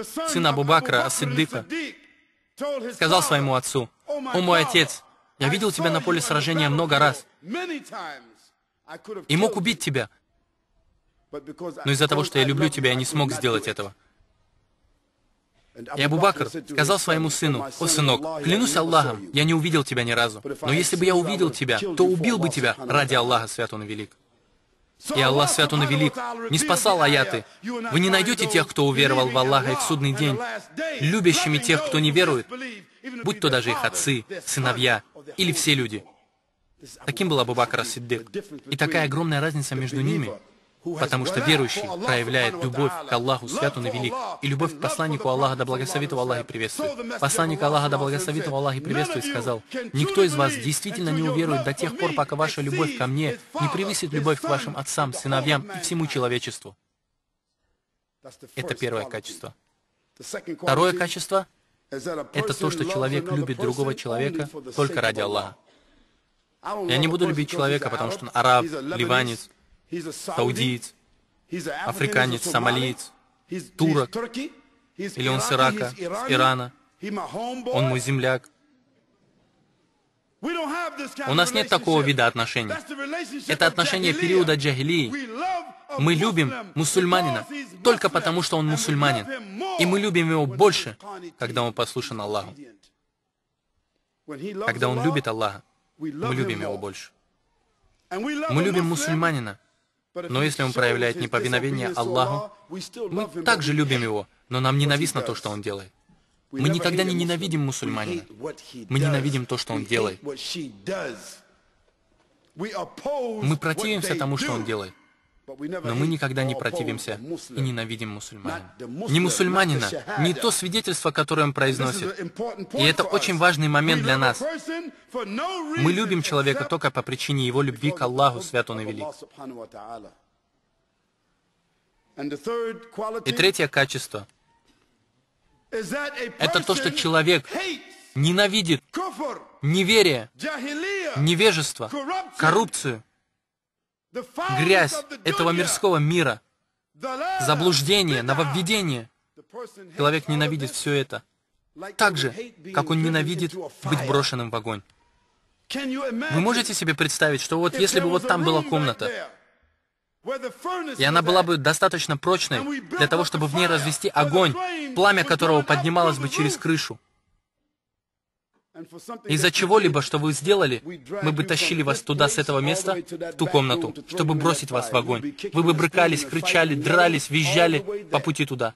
сын Абу Бакра ас-Сиддика, сказал своему отцу: «О мой отец, я видел тебя на поле сражения много раз и мог убить тебя, но из-за того, что я люблю тебя, я не смог сделать этого». И Абу Бакр сказал своему сыну: «О, сынок, клянусь Аллахом, я не увидел тебя ни разу, но если бы я увидел тебя, то убил бы тебя ради Аллаха, свят он и велик». И Аллах свят Он и велик, не спасал аяты. Вы не найдете тех, кто уверовал в Аллаха и в судный день, любящими тех, кто не верует, будь то даже их отцы, сыновья или все люди. Таким был Абу Бакр ас-Сиддик. И такая огромная разница между ними, потому что верующий проявляет любовь к Аллаху, свят Он и велик, и любовь к посланнику Аллаха, да благословит его Аллах и приветствует. Посланник Аллаха, да благословит его Аллах и приветствует, сказал: «Никто из вас действительно не уверует до тех пор, пока ваша любовь ко мне не превысит любовь к вашим отцам, сыновьям и всему человечеству». Это первое качество. Второе качество — это то, что человек любит другого человека только ради Аллаха. Я не буду любить человека, потому что он араб, ливанец, саудиец, африканец, сомалиец, турок, или он с Ирака, с Ирана, он мой земляк. У нас нет такого вида отношений. Это отношение периода джахилии. Мы любим мусульманина только потому, что он мусульманин. И мы любим его больше, когда он послушен Аллаху. Когда он любит Аллаха, мы любим его больше. Мы любим мусульманина, но если он проявляет неповиновение Аллаху, мы также любим его, но нам ненавистно то, что он делает. Мы никогда не ненавидим мусульманина. Мы ненавидим то, что он делает. Мы противимся тому, что он делает. Но мы никогда не противимся и ненавидим мусульманина. Не мусульманина, не то свидетельство, которое он произносит. И это очень важный момент для нас. Мы любим человека только по причине его любви к Аллаху, свят Он и велик. И третье качество — это то, что человек ненавидит неверие, невежество, коррупцию, грязь этого мирского мира, заблуждение, нововведение. Человек ненавидит все это так же, как он ненавидит быть брошенным в огонь. Вы можете себе представить, что вот если бы вот там была комната, и она была бы достаточно прочной для того, чтобы в ней развести огонь, пламя которого поднималось бы через крышу. Из-за чего-либо, что вы сделали, мы бы тащили вас туда, с этого места, в ту комнату, чтобы бросить вас в огонь. Вы бы брыкались, кричали, дрались, визжали по пути туда.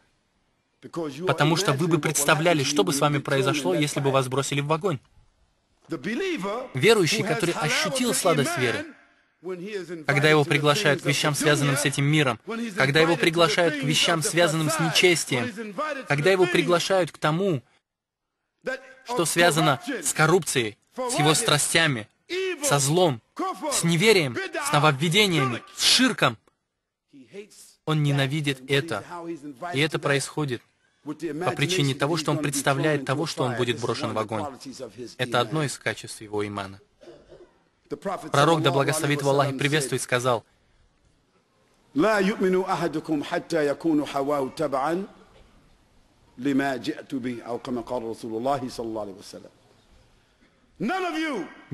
Потому что вы бы представляли, что бы с вами произошло, если бы вас бросили в огонь. Верующий, который ощутил сладость веры, когда его приглашают к вещам, связанным с этим миром, когда его приглашают к вещам, связанным с нечестием, когда его приглашают к тому, что связано с коррупцией, с его страстями, со злом, с неверием, с нововведениями, с ширком. Он ненавидит это. И это происходит по причине того, что он представляет того, что он будет брошен в огонь. Это одно из качеств его имана. Пророк, да благословит его Аллах и приветствует, сказал: ни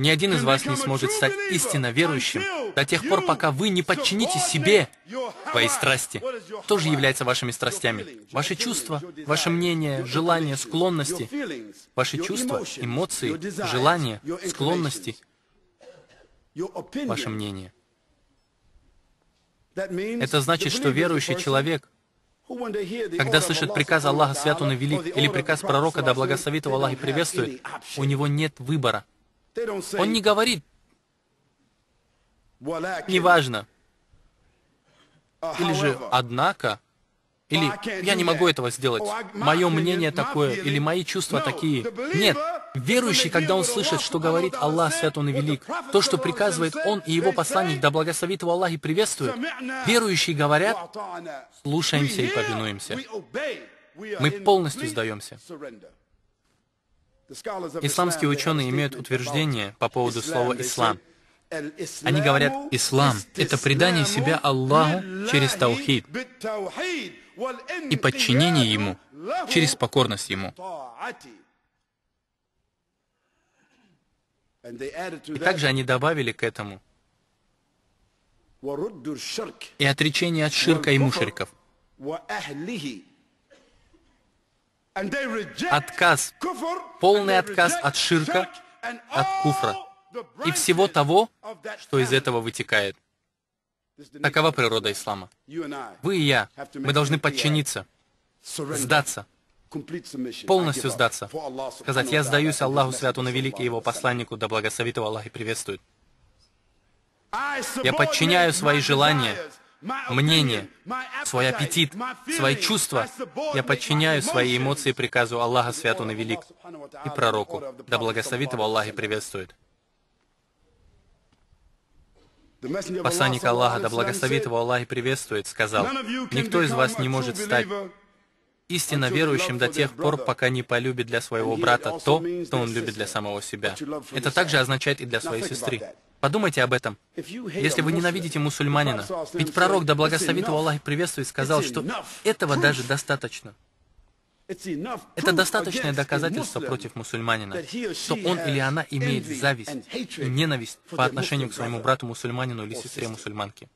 один из вас не сможет стать истинно верующим до тех пор, пока вы не подчините себе свои страсти. Что же является вашими страстями? Ваши чувства, ваше мнение, желания, склонности. Ваши чувства, эмоции, желания, склонности, ваше мнение. Это значит, что верующий человек, когда слышит приказ Аллаха, свят Он и велик, или приказ пророка, да благословит его Аллах и приветствует, у него нет выбора. Он не говорит: неважно, или же однако, или я не могу этого сделать, мое мнение такое, или мои чувства такие. Нет. Верующий, когда он слышит, что говорит Аллах, свят Он и велик, то, что приказывает Он и Его посланник, да благословит его Аллах и приветствует, верующие говорят: слушаемся и повинуемся. Мы полностью сдаемся. Исламские ученые имеют утверждение по поводу слова «ислам». Они говорят: ислам — это предание себя Аллаху через таухид и подчинение Ему через покорность Ему. И также они добавили к этому и отречение от ширка и мушриков. Отказ, полный отказ от ширка, от куфра и всего того, что из этого вытекает. Такова природа ислама. Вы и я, мы должны подчиниться, сдаться, полностью сдаться, сказать: «Я сдаюсь Аллаху Святу на Великий и Его посланнику, да благословит его Аллах и приветствует. Я подчиняю свои желания, мнение, свой аппетит, свои чувства. Я подчиняю свои эмоции приказу Аллаха Святу на Велик и пророку, да благословит его Аллах и приветствует». Посланник Аллаха, да благословит его Аллах и приветствует, сказал: «Никто из вас не может стать истинно верующим до тех пор, пока не полюбит для своего брата то, что он любит для самого себя». Это также означает и для своей сестры. Подумайте об этом. Если вы ненавидите мусульманина, ведь пророк, да благословит его Аллах и приветствует, сказал, что этого даже достаточно. Это достаточное доказательство против мусульманина, что он или она имеет зависть и ненависть по отношению к своему брату-мусульманину или сестре-мусульманке.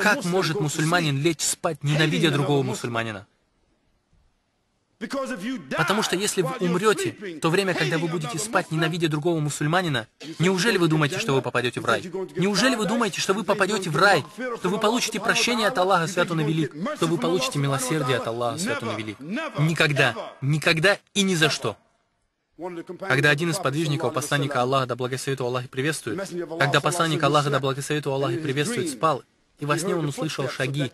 Как может мусульманин лечь спать, ненавидя другого мусульманина? Потому что если вы умрете в то время, когда вы будете спать, ненавидя другого мусульманина, неужели вы думаете, что вы попадете в рай? Неужели вы думаете, что вы попадете в рай, что вы получите прощение от Аллаха Святу на Велик, что вы получите милосердие от Аллаха Святу на Велик? Никогда, никогда и ни за что. Когда один из подвижников посланника Аллаха, да благословит его Аллах и приветствует, когда посланник Аллаха, да благословит его Аллах и приветствует, спал, и во сне он услышал шаги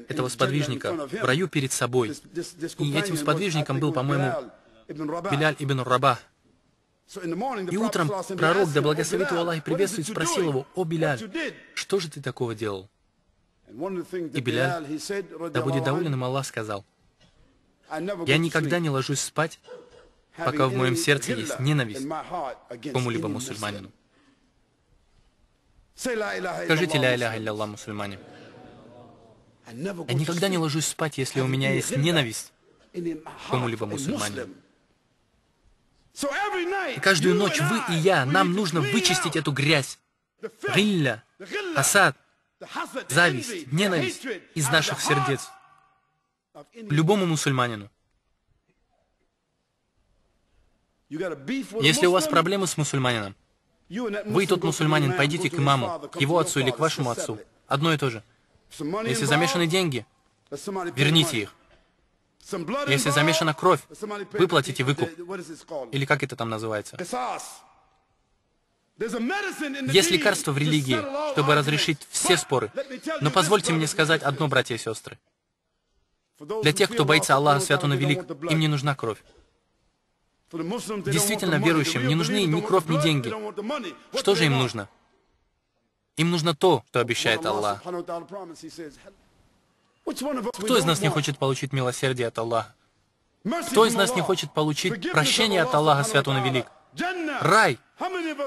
этого сподвижника в раю перед собой. И этим сподвижником был, по-моему, Биляль ибн Рабах. И утром пророк, да благословит его Аллах и приветствует, спросил его: «О, Биляль, что же ты такого делал?» И Биляль, да будет доволен им Аллах, сказал: «Я никогда не ложусь спать, пока в моем сердце есть ненависть к кому-либо мусульманину». Скажите ля иляха илля-Аллах, мусульмане. Я никогда не ложусь спать, если у меня есть ненависть к кому-либо мусульманину. И каждую ночь вы и я, нам нужно вычистить эту грязь, гилля, хасад, зависть, ненависть из наших сердец к любому мусульманину. Если у вас проблемы с мусульманином, вы и тот мусульманин, пойдите к имаму, к его отцу или к вашему отцу. Одно и то же. Если замешаны деньги, верните их. Если замешана кровь, выплатите выкуп. Или как это там называется? Есть лекарство в религии, чтобы разрешить все споры. Но позвольте мне сказать одно, братья и сестры. Для тех, кто боится Аллаха Святу на Велик, им не нужна кровь. Действительно верующим не нужны ни кровь, ни деньги. Что же им нужно? Им нужно то, что обещает Аллах. Кто из нас не хочет получить милосердие от Аллаха? Кто из нас не хочет получить прощение от Аллаха Святу на Велик? Рай!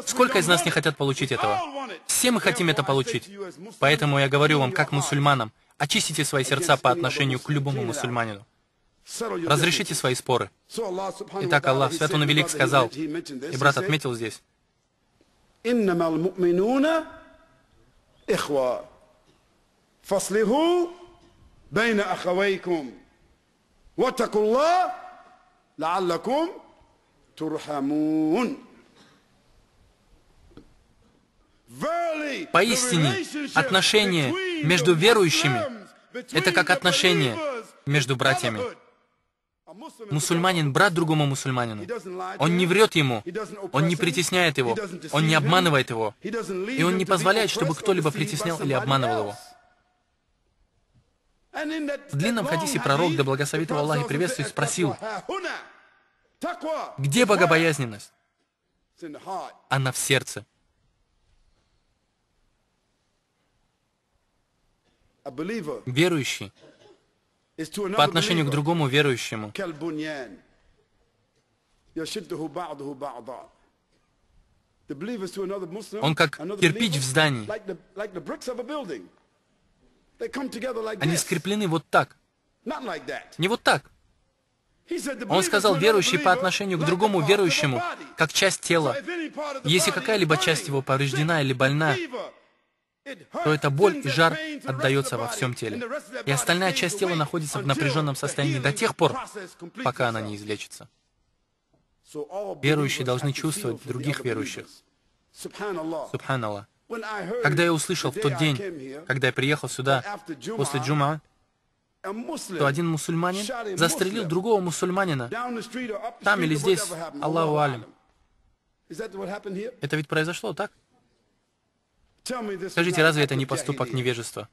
Сколько из нас не хотят получить этого? Все мы хотим это получить. Поэтому я говорю вам, как мусульманам, очистите свои сердца по отношению к любому мусульманину. Разрешите свои споры. Итак, Аллах Святу на Велик сказал, и брат отметил здесь: поистине, отношения между верующими — это как отношения между братьями. Мусульманин — брат другому мусульманину. Он не врет ему, он не притесняет его, он не обманывает его, и он не позволяет, чтобы кто-либо притеснял или обманывал его. В длинном хадисе пророк, да благословит его Аллах и приветствует, спросил: где богобоязненность? Она в сердце. Верующий по отношению к другому верующему он как кирпич в здании. Они скреплены вот так. Не вот так. Он сказал, верующий по отношению к другому верующему, как часть тела. Если какая-либо часть его повреждена или больна, то эта боль и жар отдается во всем теле. И остальная часть тела находится в напряженном состоянии до тех пор, пока она не излечится. Верующие должны чувствовать других верующих. Субханаллах. Когда я услышал в тот день, когда я приехал сюда после джума, то один мусульманин застрелил другого мусульманина там или здесь, Аллаху алим. Это ведь произошло, так? Скажите, разве это не поступок невежества?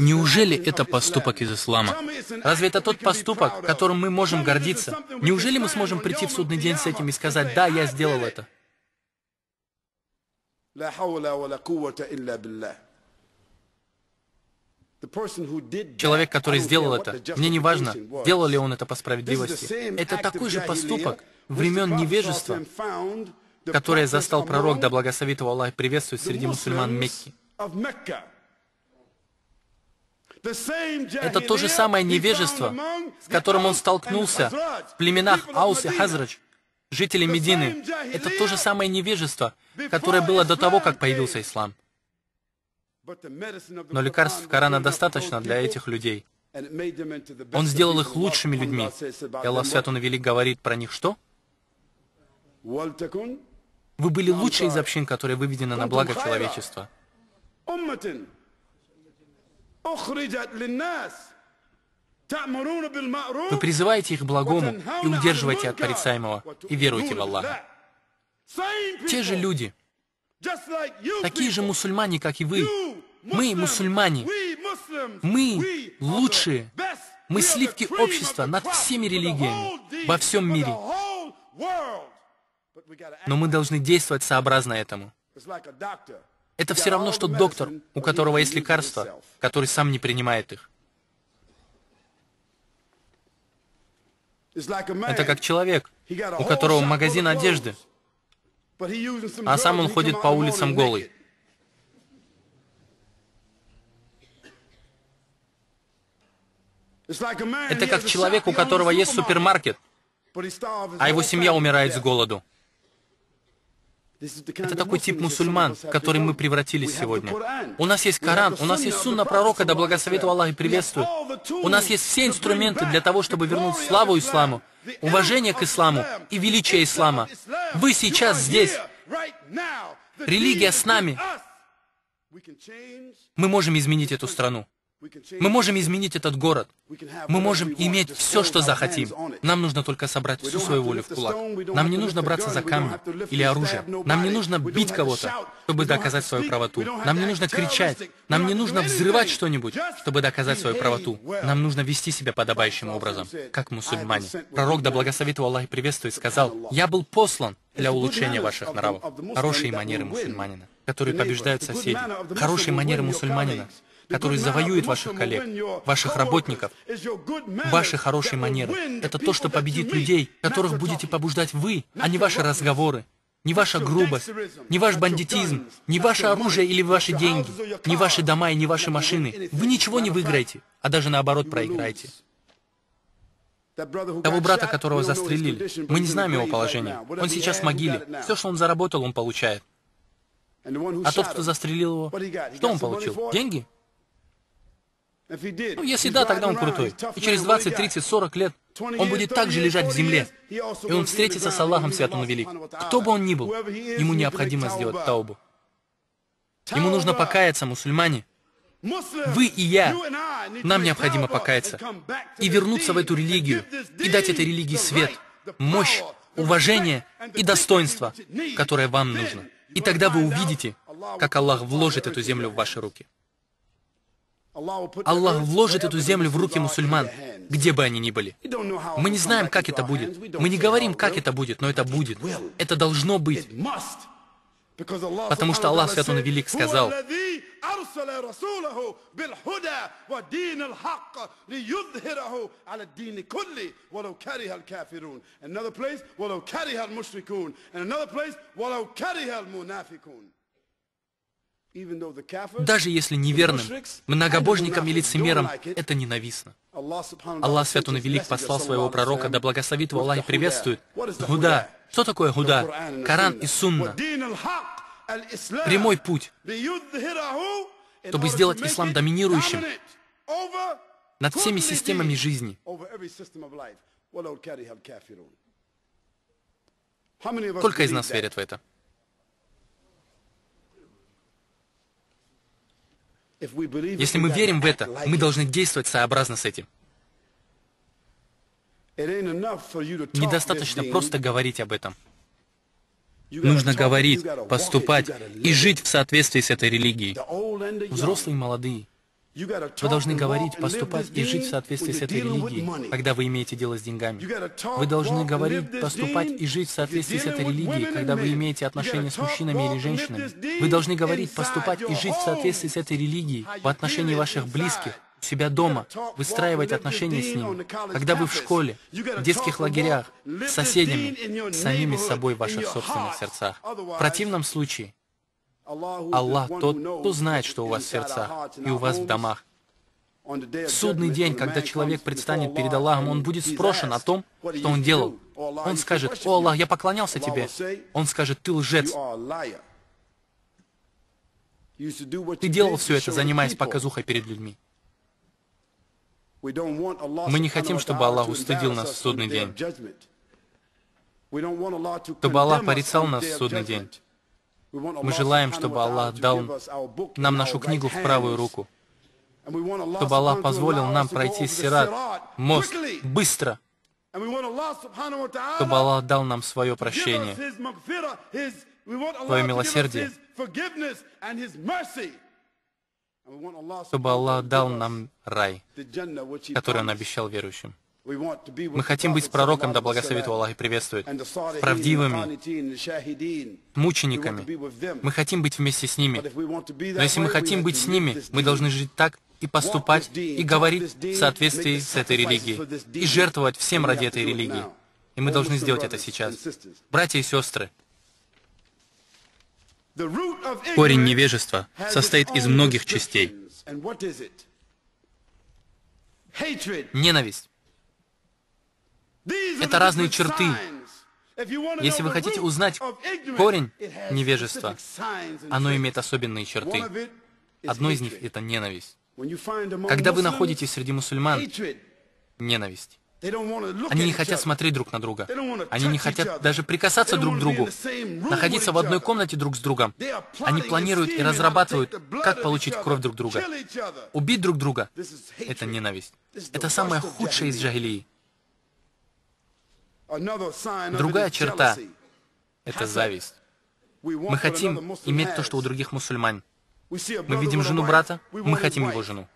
Неужели это поступок из ислама? Разве это тот поступок, которым мы можем гордиться? Неужели мы сможем прийти в судный день с этим и сказать: да, я сделал это? Человек, который сделал это, мне не важно, делал ли он это по справедливости. Это такой же поступок времен невежества, которое застал пророк, да благословит его Аллах и приветствует, среди мусульман Мекки. Это то же самое невежество, с которым он столкнулся в племенах Аус и Хазрадж, жителей Медины. Это то же самое невежество, которое было до того, как появился ислам. Но лекарств Корана достаточно для этих людей. Он сделал их лучшими людьми. И Аллах Свят Он и Велик говорит про них что? Вы были лучшие из общин, которые выведены на благо человечества. Вы призываете их к благому и удерживаете от порицаемого, и веруете в Аллаха. Те же люди, такие же мусульмане, как и вы. Мы мусульмане. Мы лучшие. Мы сливки общества над всеми религиями во всем мире. Но мы должны действовать сообразно этому. Это все равно, что доктор, у которого есть лекарства, который сам не принимает их. Это как человек, у которого магазин одежды, а сам он ходит по улицам голый. Это как человек, у которого есть супермаркет, а его семья умирает с голоду. Это такой тип мусульман, в который мы превратились сегодня. У нас есть Коран, у нас есть сунна пророка, да благословит его Аллах и приветствует. У нас есть все инструменты для того, чтобы вернуть славу исламу, уважение к исламу и величие ислама. Вы сейчас здесь. Религия с нами. Мы можем изменить эту страну. Мы можем изменить этот город. Мы можем иметь все, что захотим. Нам нужно только собрать всю свою волю в кулак. Нам не нужно браться за камни или оружие. Нам не нужно бить кого-то, чтобы доказать свою правоту. Нам не нужно кричать. Нам не нужно взрывать что-нибудь, чтобы доказать свою правоту. Нам нужно вести себя подобающим образом, как мусульмане. Пророк, да благословит его Аллах и приветствует, сказал: «Я был послан для улучшения ваших нравов». Хорошие манеры мусульманина, которые побеждают соседей. Хорошие манеры мусульманина, который завоюет ваших коллег, ваших работников. Ваши хорошие манеры — это то, что победит людей, которых будете побуждать вы, а не ваши разговоры, не ваша грубость, не ваш бандитизм, не ваше оружие или ваши деньги, не ваши дома и не ваши машины. Вы ничего не выиграете, а даже наоборот проиграете. Того брата, которого застрелили, мы не знаем его положения. Он сейчас в могиле. Все, что он заработал, он получает. А тот, кто застрелил его, что он получил? Деньги? Ну, если да, тогда он крутой. И через 20, 30, 40 лет он будет также лежать в земле. И он встретится с Аллахом Свят Он и Велик. Кто бы он ни был, ему необходимо сделать таубу. Ему нужно покаяться, мусульмане. Вы и я, нам необходимо покаяться и вернуться в эту религию, и дать этой религии свет, мощь, уважение и достоинство, которое вам нужно. И тогда вы увидите, как Аллах вложит эту землю в ваши руки. Аллах вложит эту землю в руки мусульман, где бы они ни были. Мы не знаем, как это будет. Мы не говорим, как это будет, но это будет. Это должно быть. Потому что Аллах Свят Он и Велик сказал: даже если неверным, многобожникам и лицемерам это ненавистно. Аллах Свят Он и Велик послал своего пророка, да благословит его Аллах и приветствует, Гуда. Что такое Гуда? Коран и Сунна. Прямой путь, чтобы сделать ислам доминирующим над всеми системами жизни. Сколько из нас верят в это? Если мы верим в это, мы должны действовать сообразно с этим. Недостаточно просто говорить об этом. Нужно говорить, поступать и жить в соответствии с этой религией. Взрослые и молодые. Вы должны говорить, поступать и жить в соответствии с этой религией, когда вы имеете дело с деньгами. Вы должны говорить, поступать и жить в соответствии с этой религией, когда вы имеете отношения с мужчинами или женщинами. Вы должны говорить, поступать и жить в соответствии с этой религией в отношении ваших близких, у себя дома, выстраивать отношения с ними, когда вы в школе, в детских лагерях, с соседями, с самими собой в ваших собственных сердцах. В противном случае, Аллах тот, кто знает, что у вас в сердцах и у вас в домах. В судный день, когда человек предстанет перед Аллахом, он будет спрошен о том, что он делал. Он скажет: «О Аллах, я поклонялся тебе». Он скажет: «Ты лжец. Ты делал все это, занимаясь показухой перед людьми». Мы не хотим, чтобы Аллах устыдил нас в судный день, чтобы Аллах порицал нас в судный день. Мы желаем, чтобы Аллах дал нам нашу книгу в правую руку, чтобы Аллах позволил нам пройти сират, мост, быстро, чтобы Аллах дал нам свое прощение, свое милосердие, чтобы Аллах дал нам рай, который Он обещал верующим. Мы хотим быть с пророком, да благословит его Аллах и приветствует, с правдивыми, мучениками. Мы хотим быть вместе с ними. Но если мы хотим быть с ними, мы должны жить так и поступать, и говорить в соответствии с этой религией, и жертвовать всем ради этой религии. И мы должны сделать это сейчас. Братья и сестры, корень невежества состоит из многих частей. Ненависть. Это разные черты. Если вы хотите узнать корень невежества, оно имеет особенные черты. Одной из них — это ненависть. Когда вы находитесь среди мусульман, ненависть. Они не хотят смотреть друг на друга. Они не хотят даже прикасаться друг к другу, находиться в одной комнате друг с другом. Они планируют и разрабатывают, как получить кровь друг друга. Убить друг друга — это ненависть. Это самое худшее из джахилии. Другая черта — это зависть. Мы хотим иметь то, что у других мусульман. Мы видим жену брата, мы хотим его жену.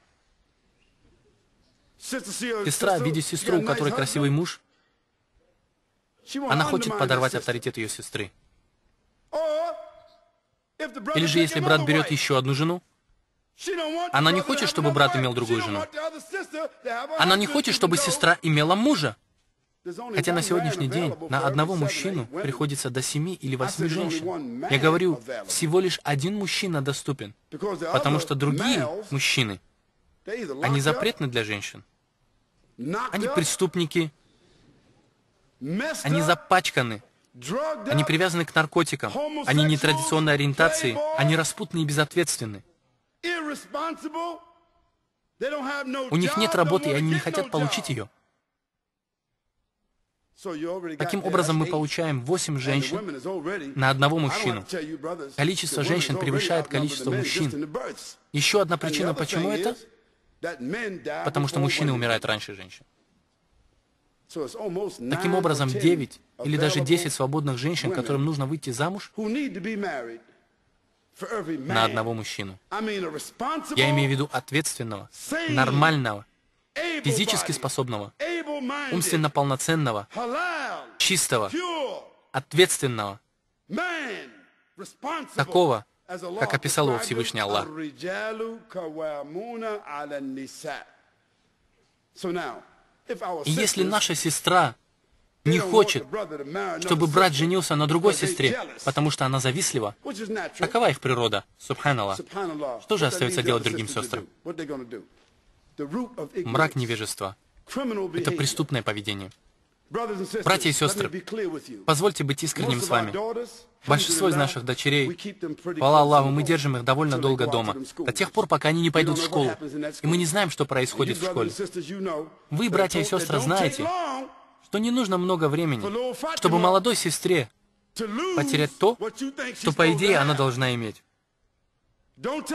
Сестра, видя сестру, у которой красивый муж, она хочет подорвать авторитет ее сестры. Или же, если брат берет еще одну жену, она не хочет, чтобы брат имел другую жену. Она не хочет, чтобы сестра имела мужа. Хотя на сегодняшний день на одного мужчину приходится до 7 или 8 женщин. Я говорю, всего лишь один мужчина доступен, потому что другие мужчины, они запретны для женщин. Они преступники, они запачканы, они привязаны к наркотикам, они нетрадиционной ориентации, они распутные и безответственны. У них нет работы, и они не хотят получить ее. Таким образом, мы получаем 8 женщин на одного мужчину. Количество женщин превышает количество мужчин. Еще одна причина, почему это? Потому что мужчины умирают раньше женщин. Таким образом, 9 или даже 10 свободных женщин, которым нужно выйти замуж, на одного мужчину. Я имею в виду ответственного, нормального, физически способного, умственно полноценного, чистого, ответственного, такого, как описал его Всевышний Аллах. И если наша сестра не хочет, чтобы брат женился на другой сестре, потому что она завистлива, такова их природа, субханаллах. Что же остается делать другим сестрам? Мрак невежества — это преступное поведение. Братья и сестры, позвольте быть искренним с вами. Большинство из наших дочерей, хвала Аллаху, мы держим их довольно долго дома, до тех пор, пока они не пойдут в школу. И мы не знаем, что происходит в школе. Вы, братья и сестры, знаете, что не нужно много времени, чтобы молодой сестре потерять то, что, по идее, она должна иметь.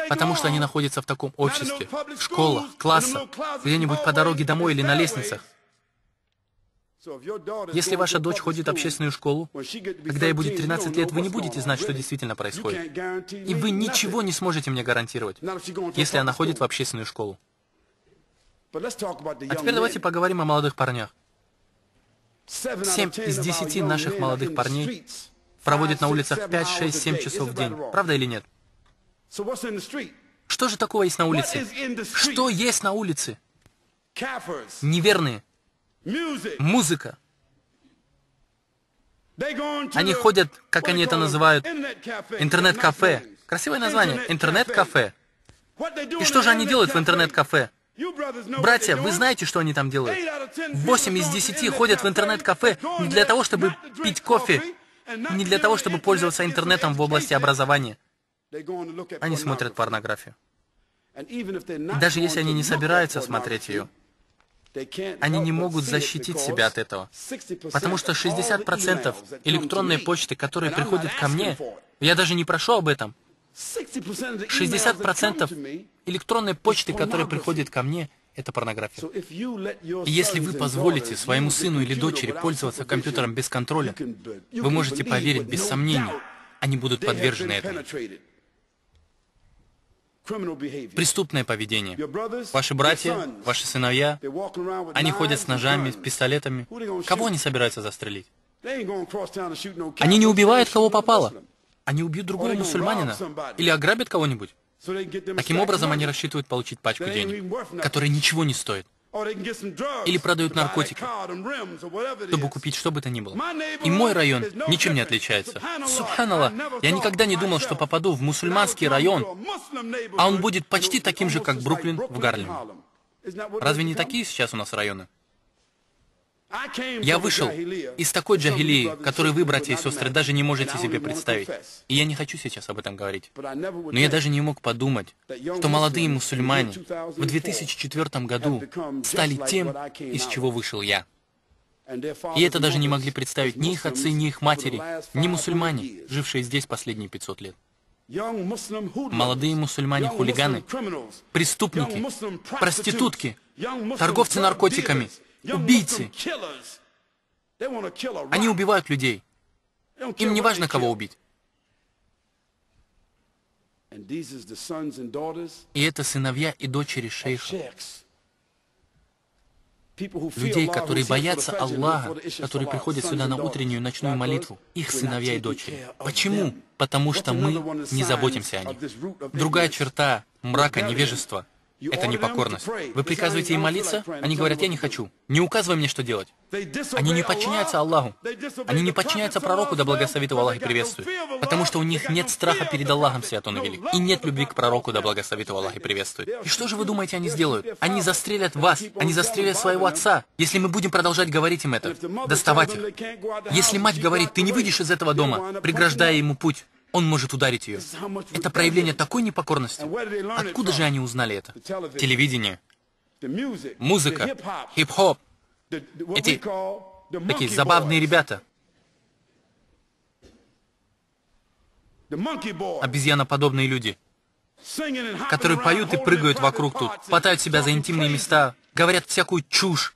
Потому что они находятся в таком обществе, в школах, классах, где-нибудь по дороге домой или на лестницах. Если ваша дочь ходит в общественную школу, когда ей будет 13 лет, вы не будудете знать, что действительно происходит. И вы ничего не сможете мне гарантировать, если она ходит в общественную школу. А теперь давайте поговорим о молодых парнях. 7 из 10 наших молодых парней проводят на улицах 5, 6, 7 часов в день. Правда или нет? Что же такого есть на улице? Что есть на улице? Неверные. Музыка. Они ходят, как они это называют, интернет-кафе. Красивое название. Интернет-кафе. И что же они делают в интернет-кафе? Братья, вы знаете, что они там делают? 8 из 10 ходят в интернет-кафе не для того, чтобы пить кофе, не для того, чтобы пользоваться интернетом в области образования. Они смотрят порнографию. Даже если они не собираются смотреть ее, они не могут защитить себя от этого. Потому что 60% электронной почты, которые приходят ко мне, я даже не прошу об этом, 60% электронной почты, которая приходит ко мне, это порнография. И если вы позволите своему сыну или дочери пользоваться компьютером без контроля, вы можете поверить без сомнений, они будут подвержены этому. Преступное поведение. Ваши братья, ваши сыновья, они ходят с ножами, с пистолетами. Кого они собираются застрелить? Они не убивают, кого попало. Они убьют другого мусульманина или ограбят кого-нибудь. Таким образом, они рассчитывают получить пачку денег, которая ничего не стоит. Или продают наркотики, чтобы купить что бы то ни было. И мой район ничем не отличается. Субханаллах, я никогда не думал, что попаду в мусульманский район, а он будет почти таким же, как Бруклин в Гарлеме. Разве не такие сейчас у нас районы? Я вышел из такой джахилии, которую вы, братья и сестры, даже не можете себе представить. И я не хочу сейчас об этом говорить. Но я даже не мог подумать, что молодые мусульмане в 2004 году стали тем, из чего вышел я. И это даже не могли представить ни их отцы, ни их матери, ни мусульмане, жившие здесь последние 500 лет. Молодые мусульмане-хулиганы, преступники, проститутки, торговцы наркотиками, убийцы. Они убивают людей. Им не важно, кого убить. И это сыновья и дочери шейха. Людей, которые боятся Аллаха, которые приходят сюда на утреннюю и ночную молитву. Их сыновья и дочери. Почему? Потому что мы не заботимся о них. Другая черта мрака, невежества — это непокорность. Вы приказываете им молиться, они говорят: я не хочу. Не указывай мне, что делать. Они не подчиняются Аллаху. Они не подчиняются пророку, да благословит его Аллах и приветствует. Потому что у них нет страха перед Аллахом Свят Он и Велик. И нет любви к пророку, да благословит его Аллах и приветствует. И что же вы думаете, они сделают? Они застрелят вас. Они застрелят своего отца, если мы будем продолжать говорить им это. Доставать их. Если мать говорит: ты не выйдешь из этого дома, преграждая ему путь, он может ударить ее. Это проявление такой непокорности. Откуда же они узнали это? Телевидение, музыка, хип-хоп. Эти такие забавные ребята. Обезьяноподобные люди, которые поют и прыгают вокруг тут, хватают себя за интимные места, говорят всякую чушь.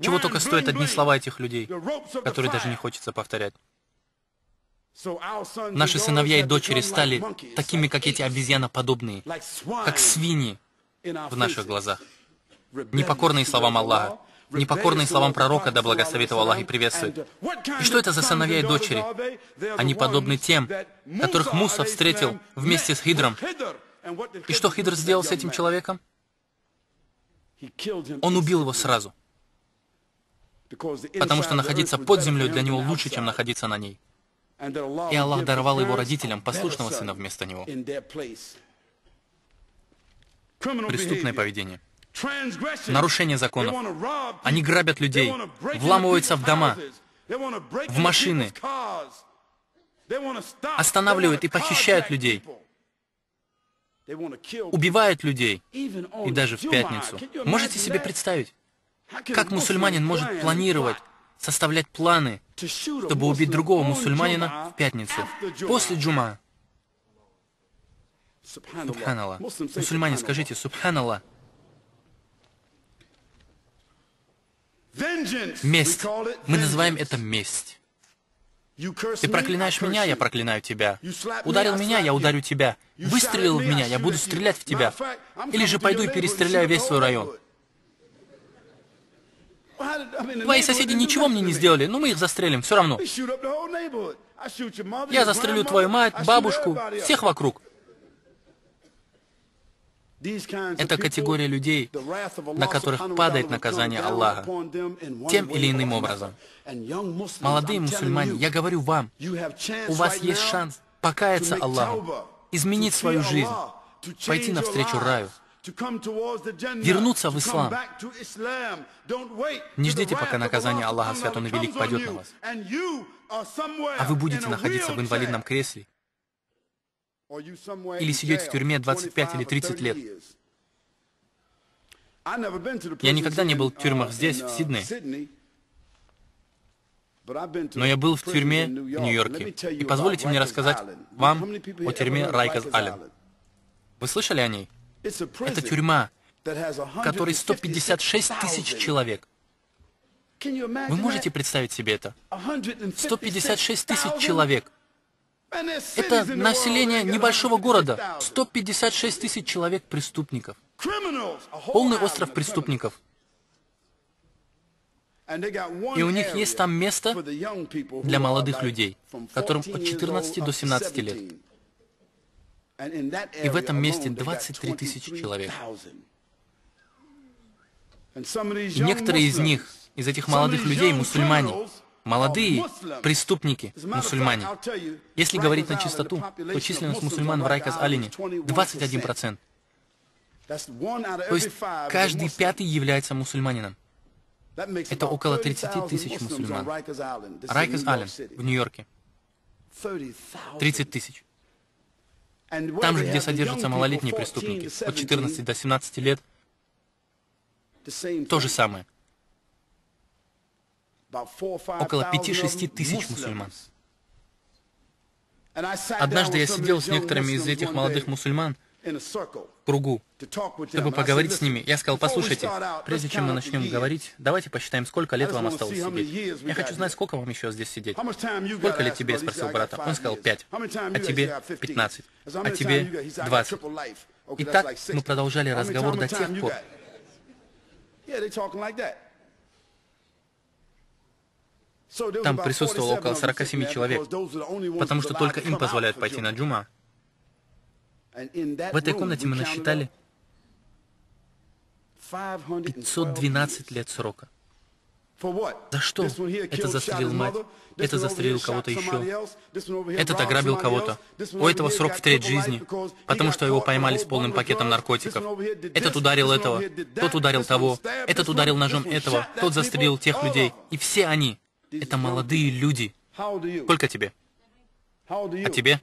Чего только стоят одни слова этих людей, которые даже не хочется повторять. Наши сыновья и дочери стали такими, как эти обезьяноподобные, как свиньи в наших глазах. Непокорные словам Аллаха, непокорные словам пророка, да благословит его Аллах и приветствует. И что это за сыновья и дочери? Они подобны тем, которых Муса встретил вместе с Хидром. И что Хидр сделал с этим человеком? Он убил его сразу. Потому что находиться под землей для него лучше, чем находиться на ней. И Аллах даровал его родителям послушного сына вместо него. Преступное поведение. Нарушение законов. Они грабят людей, вламываются в дома, в машины, останавливают и похищают людей, убивают людей, и даже в пятницу. Можете себе представить, как мусульманин может планировать, составлять планы, чтобы убить другого мусульманина в пятницу, после джума? Субханаллах. Мусульмане, скажите «Субханаллах». Месть. Мы называем это месть. Ты проклинаешь меня, я проклинаю тебя. Ударил меня, я ударю тебя. Выстрелил в меня, я буду стрелять в тебя. Или же пойду и перестреляю весь свой район. Твои соседи ничего мне не сделали, но мы их застрелим, все равно. Я застрелю твою мать, бабушку, всех вокруг. Это категория людей, на которых падает наказание Аллаха тем или иным образом. Молодые мусульмане, я говорю вам, у вас есть шанс покаяться Аллаху, изменить свою жизнь, пойти навстречу раю, вернуться в ислам. Не ждите, пока наказание Аллаха Свят Он и Велик падет на вас, а вы будете находиться в инвалидном кресле или сидеть в тюрьме 25 или 30 лет. Я никогда не был в тюрьмах здесь, в Сиднее, но я был в тюрьме в Нью-Йорке. И позволите мне рассказать вам о тюрьме Райкерс-Аллен. Вы слышали о ней? Это тюрьма, в которой 156 тысяч человек. Вы можете представить себе это? 156 тысяч человек. Это население небольшого города. 156 тысяч человек преступников. Полный остров преступников. И у них есть там место для молодых людей, которым от 14 до 17 лет. И в этом месте 23 тысячи человек. И некоторые из них, из этих молодых людей, мусульмане. Молодые преступники, мусульмане. Если говорить на чистоту, то численность мусульман в Райкерс-Аллене 21%. То есть каждый пятый является мусульманином. Это около 30 тысяч мусульман. Райкерс-Аллен в Нью-Йорке. 30 тысяч. Там же, где содержатся малолетние преступники, от 14 до 17 лет, то же самое. Около 5-6 тысяч мусульман. Однажды я сидел с некоторыми из этих молодых мусульман в кругу, чтобы поговорить с ними. Я сказал: послушайте, прежде чем мы начнем говорить, давайте посчитаем, сколько лет вам осталось сидеть. Я хочу знать, сколько вам еще здесь сидеть. Сколько лет тебе, я спросил брата. Он сказал: 5. А тебе 15. А тебе 20. И так мы продолжали разговор до тех пор. Там присутствовало около 47 человек, потому что только им позволяют пойти на джума. В этой комнате мы насчитали 512 лет срока. За что? Это застрелил мать, это застрелил кого-то еще, этот ограбил кого-то. У этого срок в треть жизни, потому что его поймали с полным пакетом наркотиков. Этот ударил этого, тот ударил того, этот ударил ножом этого, тот застрелил тех людей. И все они — это молодые люди. Сколько тебе? А тебе?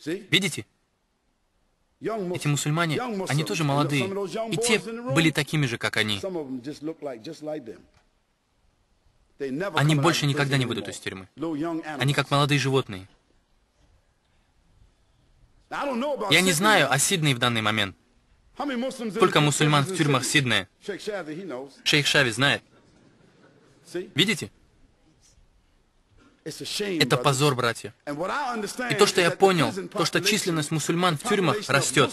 Видите? Эти мусульмане, они тоже молодые. И те были такими же, как они. Они больше никогда не выйдут из тюрьмы. Они как молодые животные. Я не знаю о Сиднее в данный момент. Сколько мусульман в тюрьмах Сиднея? Шейх Шави знает. Видите? Это позор, братья. И то, что я понял, то, что численность мусульман в тюрьмах растет.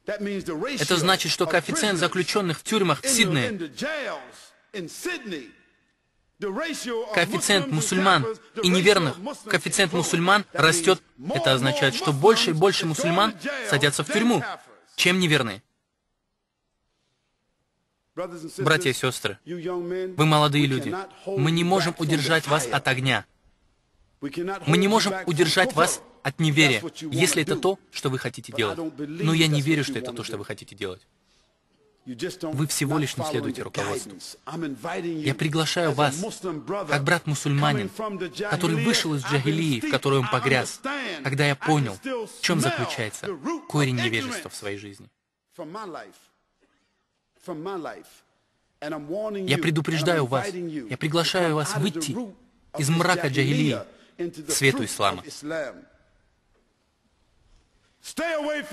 Это значит, что коэффициент заключенных в тюрьмах в Сиднее, коэффициент мусульман и неверных, коэффициент мусульман растет. Это означает, что больше и больше мусульман садятся в тюрьму, чем неверные. Братья и сестры, вы молодые люди, мы не можем удержать вас от огня. Мы не можем удержать вас от неверия, если это то, что вы хотите делать. Но я не верю, что это то, что вы хотите делать. Вы всего лишь не следуете руководству. Я приглашаю вас, как брат-мусульманин, который вышел из джахилии, в которой он погряз, когда я понял, в чем заключается корень невежества в своей жизни. Я предупреждаю вас, я приглашаю вас выйти из мрака джахилии к свету ислама.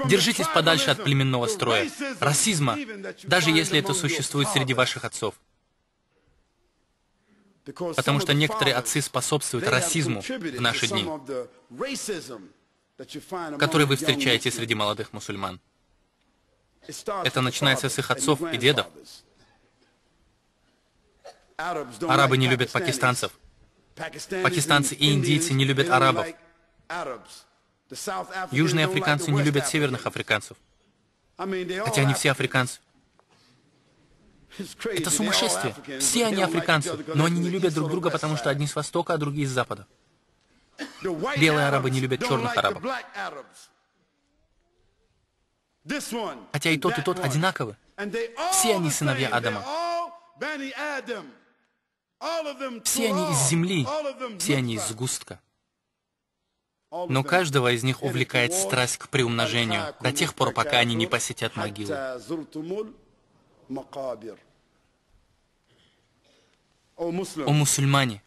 Держитесь подальше от племенного строя, расизма, даже если это существует среди ваших отцов. Потому что некоторые отцы способствуют расизму в наши дни, который вы встречаете среди молодых мусульман. Это начинается с их отцов и дедов. Арабы не любят пакистанцев. Пакистанцы и индийцы не любят арабов. Южные африканцы не любят северных африканцев. Хотя они все африканцы. Это сумасшествие. Все они африканцы, но они не любят друг друга, потому что одни с востока, а другие с запада. Белые арабы не любят черных арабов. Хотя и тот одинаковы. Все они сыновья Адама. Все они из земли, все они из сгустка. Но каждого из них увлекает страсть к приумножению до тех пор, пока они не посетят могилу. О мусульмане,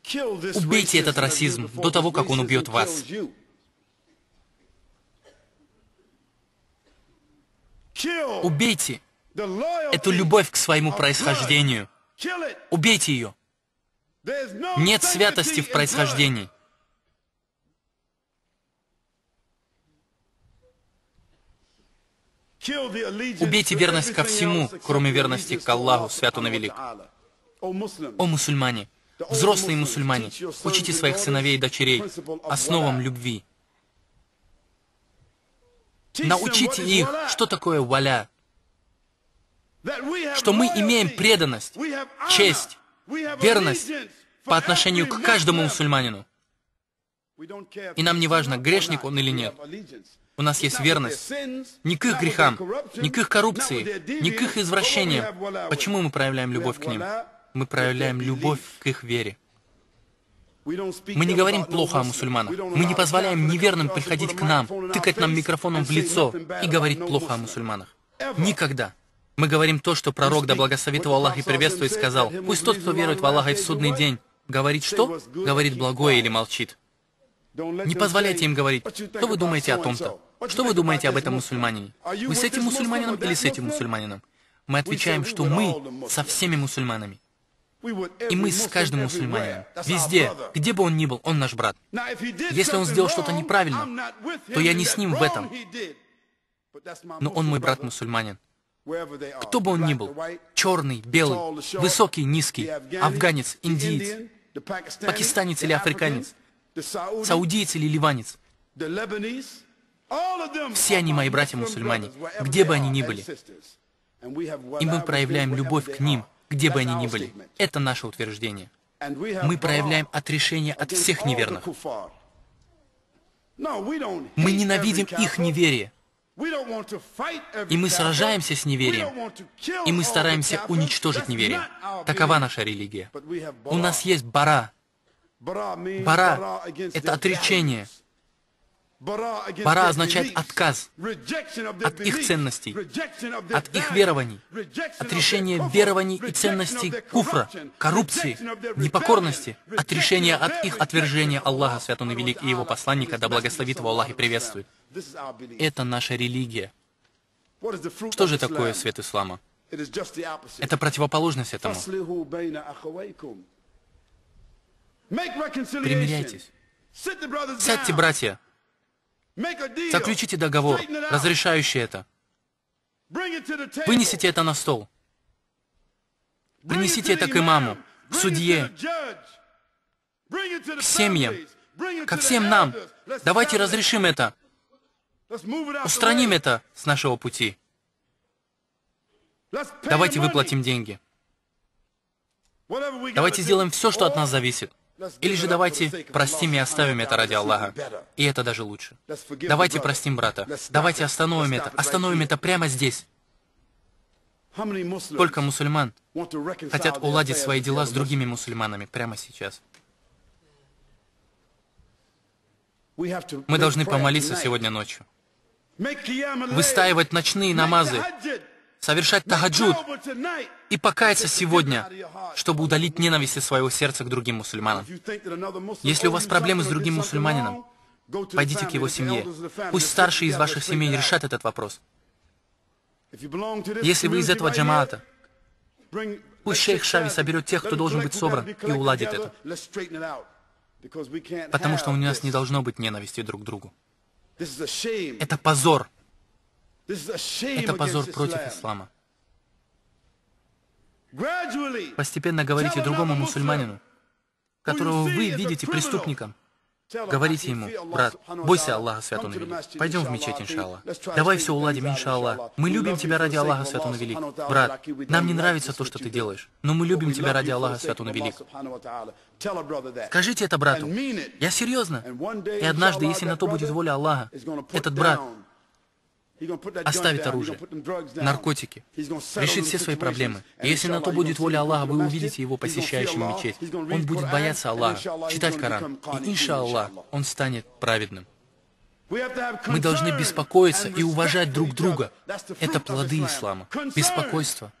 убейте этот расизм до того, как он убьет вас. Убейте эту любовь к своему происхождению. Убейте ее. Нет святости в происхождении. Убейте верность ко всему, кроме верности к Аллаху, свят он и велик. О мусульмане, взрослые мусульмане, учите своих сыновей и дочерей основам любви. Научите их, что такое валя, что мы имеем преданность, честь, верность по отношению к каждому мусульманину. И нам не важно, грешник он или нет. У нас есть верность не к их грехам, не к их коррупции, не к их извращениям. Почему мы проявляем любовь к ним? Мы проявляем любовь к их вере. Мы не говорим плохо о мусульманах. Мы не позволяем неверным приходить к нам, тыкать нам микрофоном в лицо и говорить плохо о мусульманах. Никогда. Мы говорим то, что пророк, да благословит его Аллах и приветствует, сказал: пусть тот, кто верует в Аллаха и в судный день, говорит что? Говорит благое или молчит. Не позволяйте им говорить: что вы думаете о том-то? Что вы думаете об этом мусульманине? Вы с этим мусульманином или с этим мусульманином? Мы отвечаем, что мы со всеми мусульманами. И мы с каждым мусульманином. Везде, где бы он ни был, он наш брат. Если он сделал что-то неправильно, то я не с ним в этом. Но он мой брат-мусульманин. Кто бы он ни был, черный, белый, высокий, низкий, афганец, индиец, пакистанец или африканец, саудиец или ливанец. Все они мои братья-мусульмане, где бы они ни были. И мы проявляем любовь к ним, где бы они ни были. Это наше утверждение. Мы проявляем отрешение от всех неверных. Мы ненавидим их неверие. И мы сражаемся с неверием. И мы стараемся уничтожить неверие. Такова наша религия. У нас есть бара. Бара — это отречение. Бара означает отказ от их ценностей, от их верований, отрешение верований и ценностей куфра, коррупции, непокорности, отрешение от их отвержения Аллаха, свят он и велик, и его посланника, да благословит его Аллах и приветствует. Это наша религия. Что же такое свет ислама? Это противоположность этому. Примиряйтесь. Сядьте, братья. Заключите договор, разрешающий это. Вынесите это на стол. Принесите это к имаму, к судье, к семьям, ко всем нам. Давайте разрешим это. Устраним это с нашего пути. Давайте выплатим деньги. Давайте сделаем все, что от нас зависит. Или же давайте простим и оставим это ради Аллаха. И это даже лучше. Давайте простим брата. Давайте остановим это прямо здесь. Сколько мусульман хотят уладить свои дела с другими мусульманами прямо сейчас? Мы должны помолиться сегодня ночью. Выстаивать ночные намазы, совершать тахаджуд и покаяться сегодня, чтобы удалить ненависть из своего сердца к другим мусульманам. Если у вас проблемы с другим мусульманином, Пойдите к его семье. Пусть старшие из ваших семей решат этот вопрос. Если вы из этого джамаата, пусть шейх Шави соберет тех, кто должен быть собран, и уладит это. Потому что у нас не должно быть ненависти друг к другу. Это позор. Это позор против ислама. Постепенно говорите другому мусульманину, которого вы видите преступником, говорите ему: брат, бойся Аллаха, свят он и велик. Пойдем в мечеть, иншаллах. Давай все уладим, иншаллах. Мы любим тебя ради Аллаха, свят он и велик. Брат, нам не нравится то, что ты делаешь, но мы любим тебя ради Аллаха, свят он и велик. Скажите это брату. Я серьезно. И однажды, если на то будет воля Аллаха, этот брат оставит оружие, наркотики, решит все свои проблемы. И если на то будет воля Аллаха, вы увидите его посещающим мечеть. Он будет бояться Аллаха, читать Коран. И, иншаллах, он станет праведным. Мы должны беспокоиться и уважать друг друга. Это плоды ислама. Беспокойство.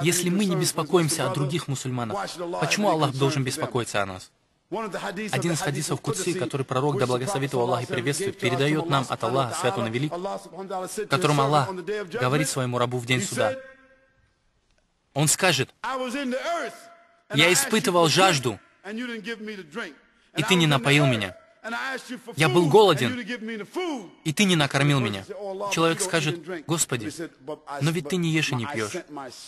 Если мы не беспокоимся о других мусульманах, почему Аллах должен беспокоиться о нас? Один из хадисов Кудси, который пророк, да благословит его Аллах и приветствует, передает нам от Аллаха, свят он и велик, которым Аллах говорит своему рабу в день суда. Он скажет: «Я испытывал жажду, и ты не напоил меня. Я был голоден, и ты не накормил меня». Человек скажет: «Господи, но ведь ты не ешь и не пьешь».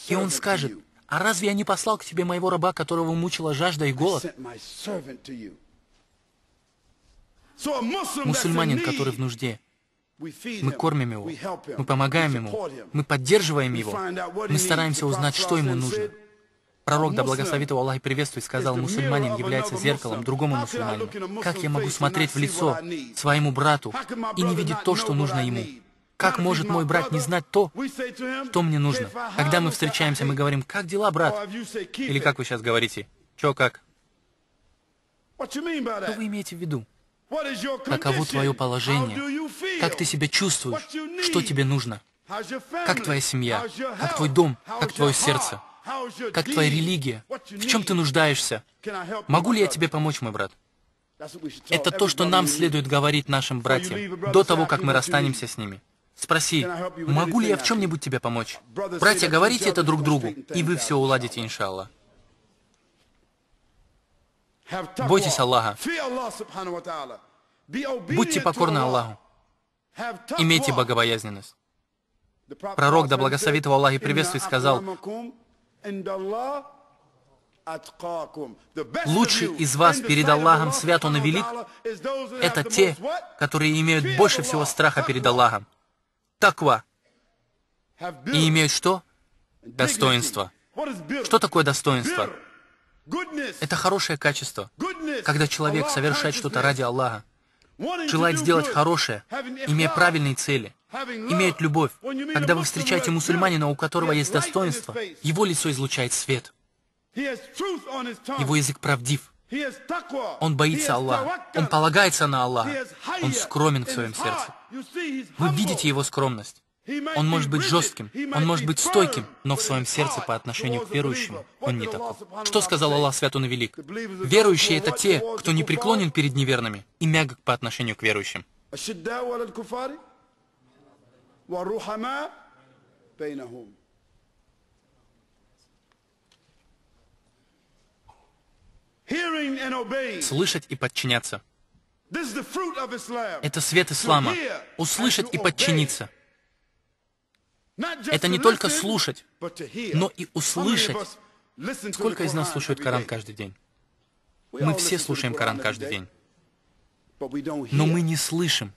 И он скажет: «А разве я не послал к тебе моего раба, которого мучила жажда и голод?» Мусульманин, который в нужде, мы кормим его, мы помогаем ему, мы поддерживаем его, мы стараемся узнать, что ему нужно. Пророк, да благословит его Аллах и приветствует, сказал: «Мусульманин является зеркалом другому мусульманину». Как я могу смотреть в лицо своему брату и не видеть то, что нужно ему? Как может мой брат не знать то, что мне нужно? Когда мы встречаемся, мы говорим: «Как дела, брат?» Или как вы сейчас говорите? «Чё, как?» Что вы имеете в виду? Каково твое положение? Как ты себя чувствуешь? Что тебе нужно? Как твоя семья? Как твой дом? Как твое сердце? Как твоя религия? В чем ты нуждаешься? Могу ли я тебе помочь, мой брат? Это то, что нам следует говорить нашим братьям до того, как мы расстанемся с ними. Спроси: «Могу ли я в чем-нибудь тебе помочь?» Братья, говорите это друг другу, и вы все уладите, иншаллах. Бойтесь Аллаха. Будьте покорны Аллаху. Имейте богобоязненность. Пророк, да благословит его Аллах и приветствует, сказал: «Лучший из вас перед Аллахом, свят он и велик, это те, которые имеют больше всего страха перед Аллахом. Таква. И имеют что? Достоинство». Что такое достоинство? Это хорошее качество, когда человек совершает что-то ради Аллаха, желает сделать хорошее, имея правильные цели, имеет любовь. Когда вы встречаете мусульманина, у которого есть достоинство, его лицо излучает свет. Его язык правдив. Он боится Аллаха. Он полагается на Аллаха. Он скромен в своем сердце. Вы видите его скромность. Он может быть жестким, он может быть стойким, но в своем сердце по отношению к верующему он не таков. Что сказал Аллах, свят он и велик? Верующие — это те, кто не преклонен перед неверными и мягок по отношению к верующим. Слышать и подчиняться. Это свет ислама. Услышать и подчиниться. Это не только слушать, но и услышать. Сколько из нас слушают Коран каждый день? Мы все слушаем Коран каждый день. Но мы не слышим.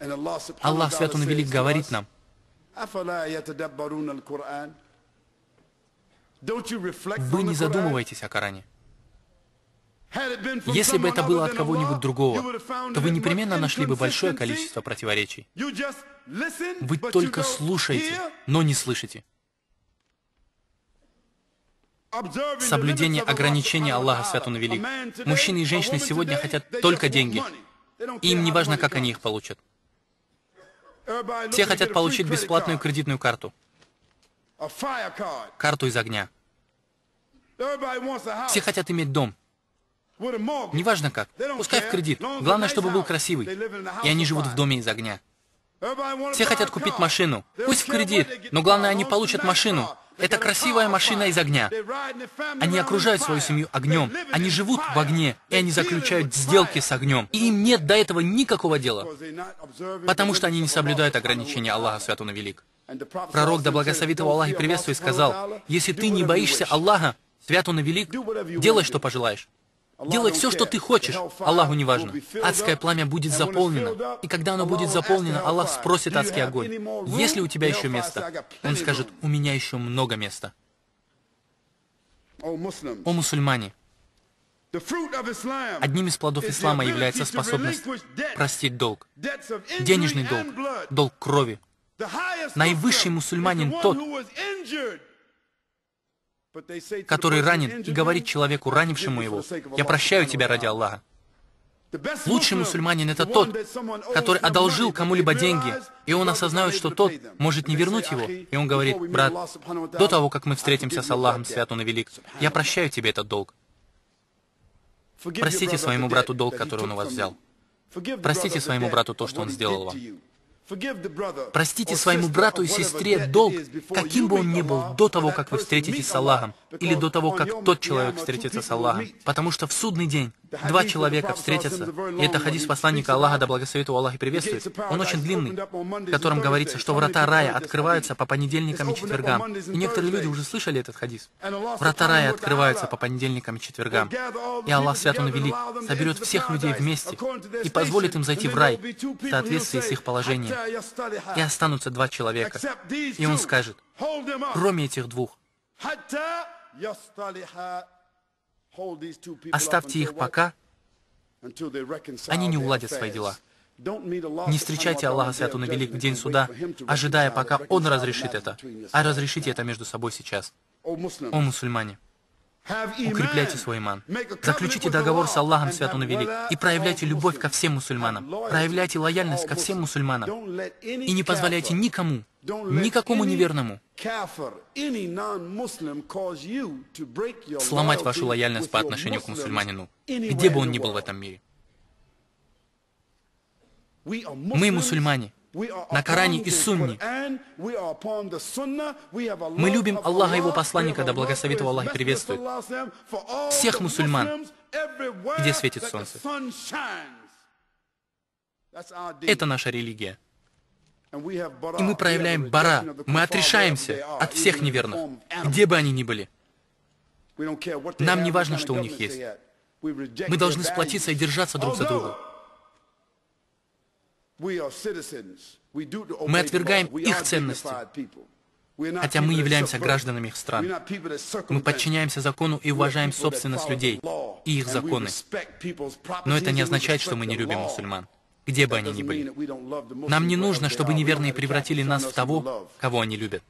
Аллах, свят он и велик, говорит нам: вы не задумываетесь о Коране. Если бы это было от кого-нибудь другого, то вы непременно нашли бы большое количество противоречий. Вы только слушаете, но не слышите. Соблюдение ограничений Аллаха, свят он и велик. Мужчины и женщины сегодня хотят только деньги. И им не важно, как они их получат. Все хотят получить бесплатную кредитную карту. Карту из огня. Все хотят иметь дом. Неважно как, пускай в кредит. Главное, чтобы был красивый. И они живут в доме из огня. Все хотят купить машину. Пусть в кредит, но главное, они получат машину. Это красивая машина из огня. Они окружают свою семью огнем. Они живут в огне, и они заключают сделки с огнем. И им нет до этого никакого дела. Потому что они не соблюдают ограничения Аллаха, Свят Он и Велик. Пророк, да благословит его Аллах и приветствует, сказал: если ты не боишься Аллаха, Свят Он и Велик, делай, что пожелаешь. Делай все, что ты хочешь. Аллаху не важно. Адское пламя будет заполнено. И когда оно будет заполнено, Аллах спросит адский огонь: есть ли у тебя еще место? Он скажет: у меня еще много места. О мусульмане! Одним из плодов ислама является способность простить долг. Денежный долг, долг крови. Наивысший мусульманин тот, который ранен и говорит человеку, ранившему его: «Я прощаю тебя ради Аллаха». Лучший мусульманин — это тот, который одолжил кому-либо деньги, и он осознает, что тот может не вернуть его, и он говорит: «Брат, до того, как мы встретимся с Аллахом, Свят Он и Велик, я прощаю тебе этот долг». Простите своему брату долг, который он у вас взял. Простите своему брату то, что он сделал вам. Простите своему брату и сестре долг, каким бы он ни был, до того, как вы встретитесь с Аллахом, или до того, как тот человек встретится с Аллахом. Потому что в судный день два человека встретятся, и это хадис посланника Аллаха, да благословит его Аллах и приветствует. Он очень длинный, в котором говорится, что врата рая открываются по понедельникам и четвергам. И некоторые люди уже слышали этот хадис. Врата рая открываются по понедельникам и четвергам. И Аллах, Свят Он и Велик, соберет всех людей вместе и позволит им зайти в рай в соответствии с их положением. И останутся два человека. И он скажет: кроме этих двух, оставьте их пока, они не уладят свои дела. Не встречайте Аллаха, Свят Он и Велик, в день суда, ожидая, пока Он разрешит это, а разрешите это между собой сейчас. О мусульмане! Укрепляйте свой иман. Заключите договор с Аллахом, Свят Он и Велик, и проявляйте любовь ко всем мусульманам. Проявляйте лояльность ко всем мусульманам. И не позволяйте никому, никакому неверному сломать вашу лояльность по отношению к мусульманину, где бы он ни был в этом мире. Мы мусульмане. На Коране и Сунне. Мы любим Аллаха и Его посланника, да благословит его Аллах и приветствует. Всех мусульман, где светит солнце. Это наша религия. И мы проявляем бара, мы отрешаемся от всех неверных, где бы они ни были. Нам не важно, что у них есть. Мы должны сплотиться и держаться друг за друга. Мы отвергаем их ценности, хотя мы являемся гражданами их стран. Мы подчиняемся закону и уважаем собственность людей и их законы. Но это не означает, что мы не любим мусульман, где бы они ни были. Нам не нужно, чтобы неверные превратили нас в того, кого они любят.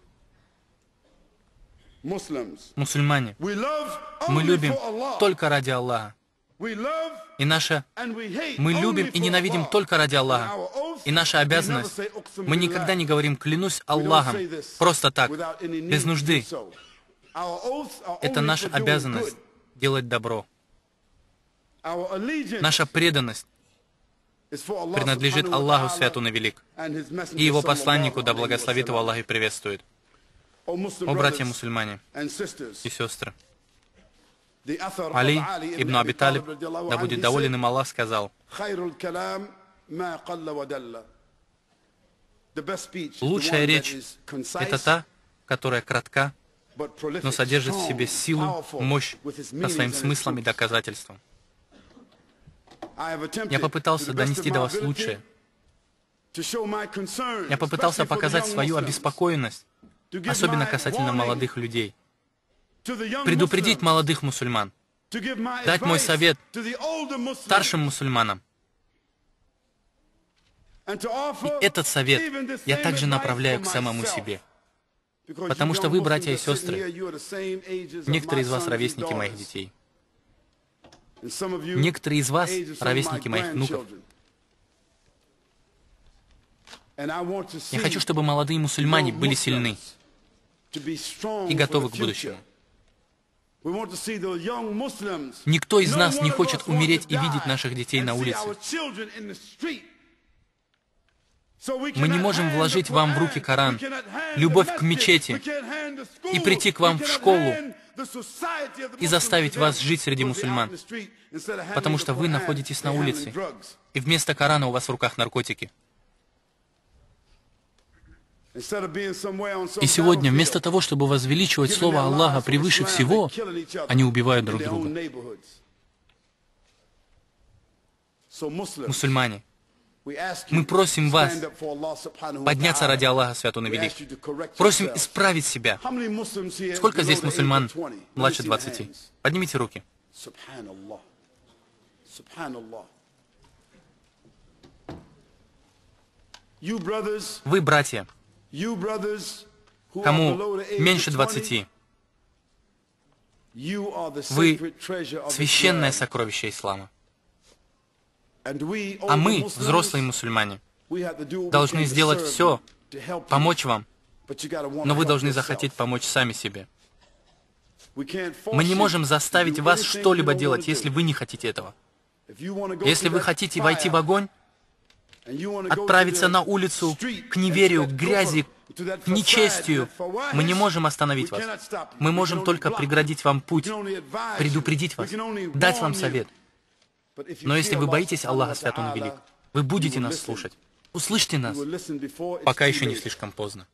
Мусульмане, мы любим только ради Аллаха. И мы любим и ненавидим только ради Аллаха. И наша обязанность, мы никогда не говорим «клянусь Аллахом» просто так, без нужды. Это наша обязанность делать добро. Наша преданность принадлежит Аллаху, Свят Он и Велик, и Его посланнику, да благословит его Аллах и приветствует. О, братья мусульмане и сестры! Али ибн Аби Талиб, да будет доволен им Аллах, сказал: лучшая речь — это та, которая кратка, но содержит в себе силу, мощь по своим смыслам и доказательствам. Я попытался донести до вас лучшее. Я попытался показать свою обеспокоенность, особенно касательно молодых людей. Предупредить молодых мусульман, дать мой совет старшим мусульманам. И этот совет я также направляю к самому себе. Потому что вы, братья и сестры, некоторые из вас ровесники моих детей. Некоторые из вас ровесники моих внуков. Я хочу, чтобы молодые мусульмане были сильны и готовы к будущему. Никто из нас не хочет умереть и видеть наших детей на улице. Мы не можем вложить вам в руки Коран, любовь к мечети, и прийти к вам в школу и заставить вас жить среди мусульман, потому что вы находитесь на улице, и вместо Корана у вас в руках наркотики. И сегодня, вместо того, чтобы возвеличивать слово Аллаха превыше всего, они убивают друг друга. Мусульмане, мы просим вас подняться ради Аллаха Свят Он и Велик. Просим исправить себя. Сколько здесь мусульман младше 20? Поднимите руки. Вы, братья, кому меньше 20, вы священное сокровище ислама. А мы, взрослые мусульмане, должны сделать все, помочь вам, но вы должны захотеть помочь сами себе. Мы не можем заставить вас что-либо делать, если вы не хотите этого. Если вы хотите войти в огонь, отправиться на улицу к неверию, к грязи, к нечестию, мы не можем остановить вас. Мы можем только преградить вам путь, предупредить вас, дать вам совет. Но если вы боитесь Аллаха Свят Он и Велик, вы будете нас слушать. Услышьте нас, пока еще не слишком поздно.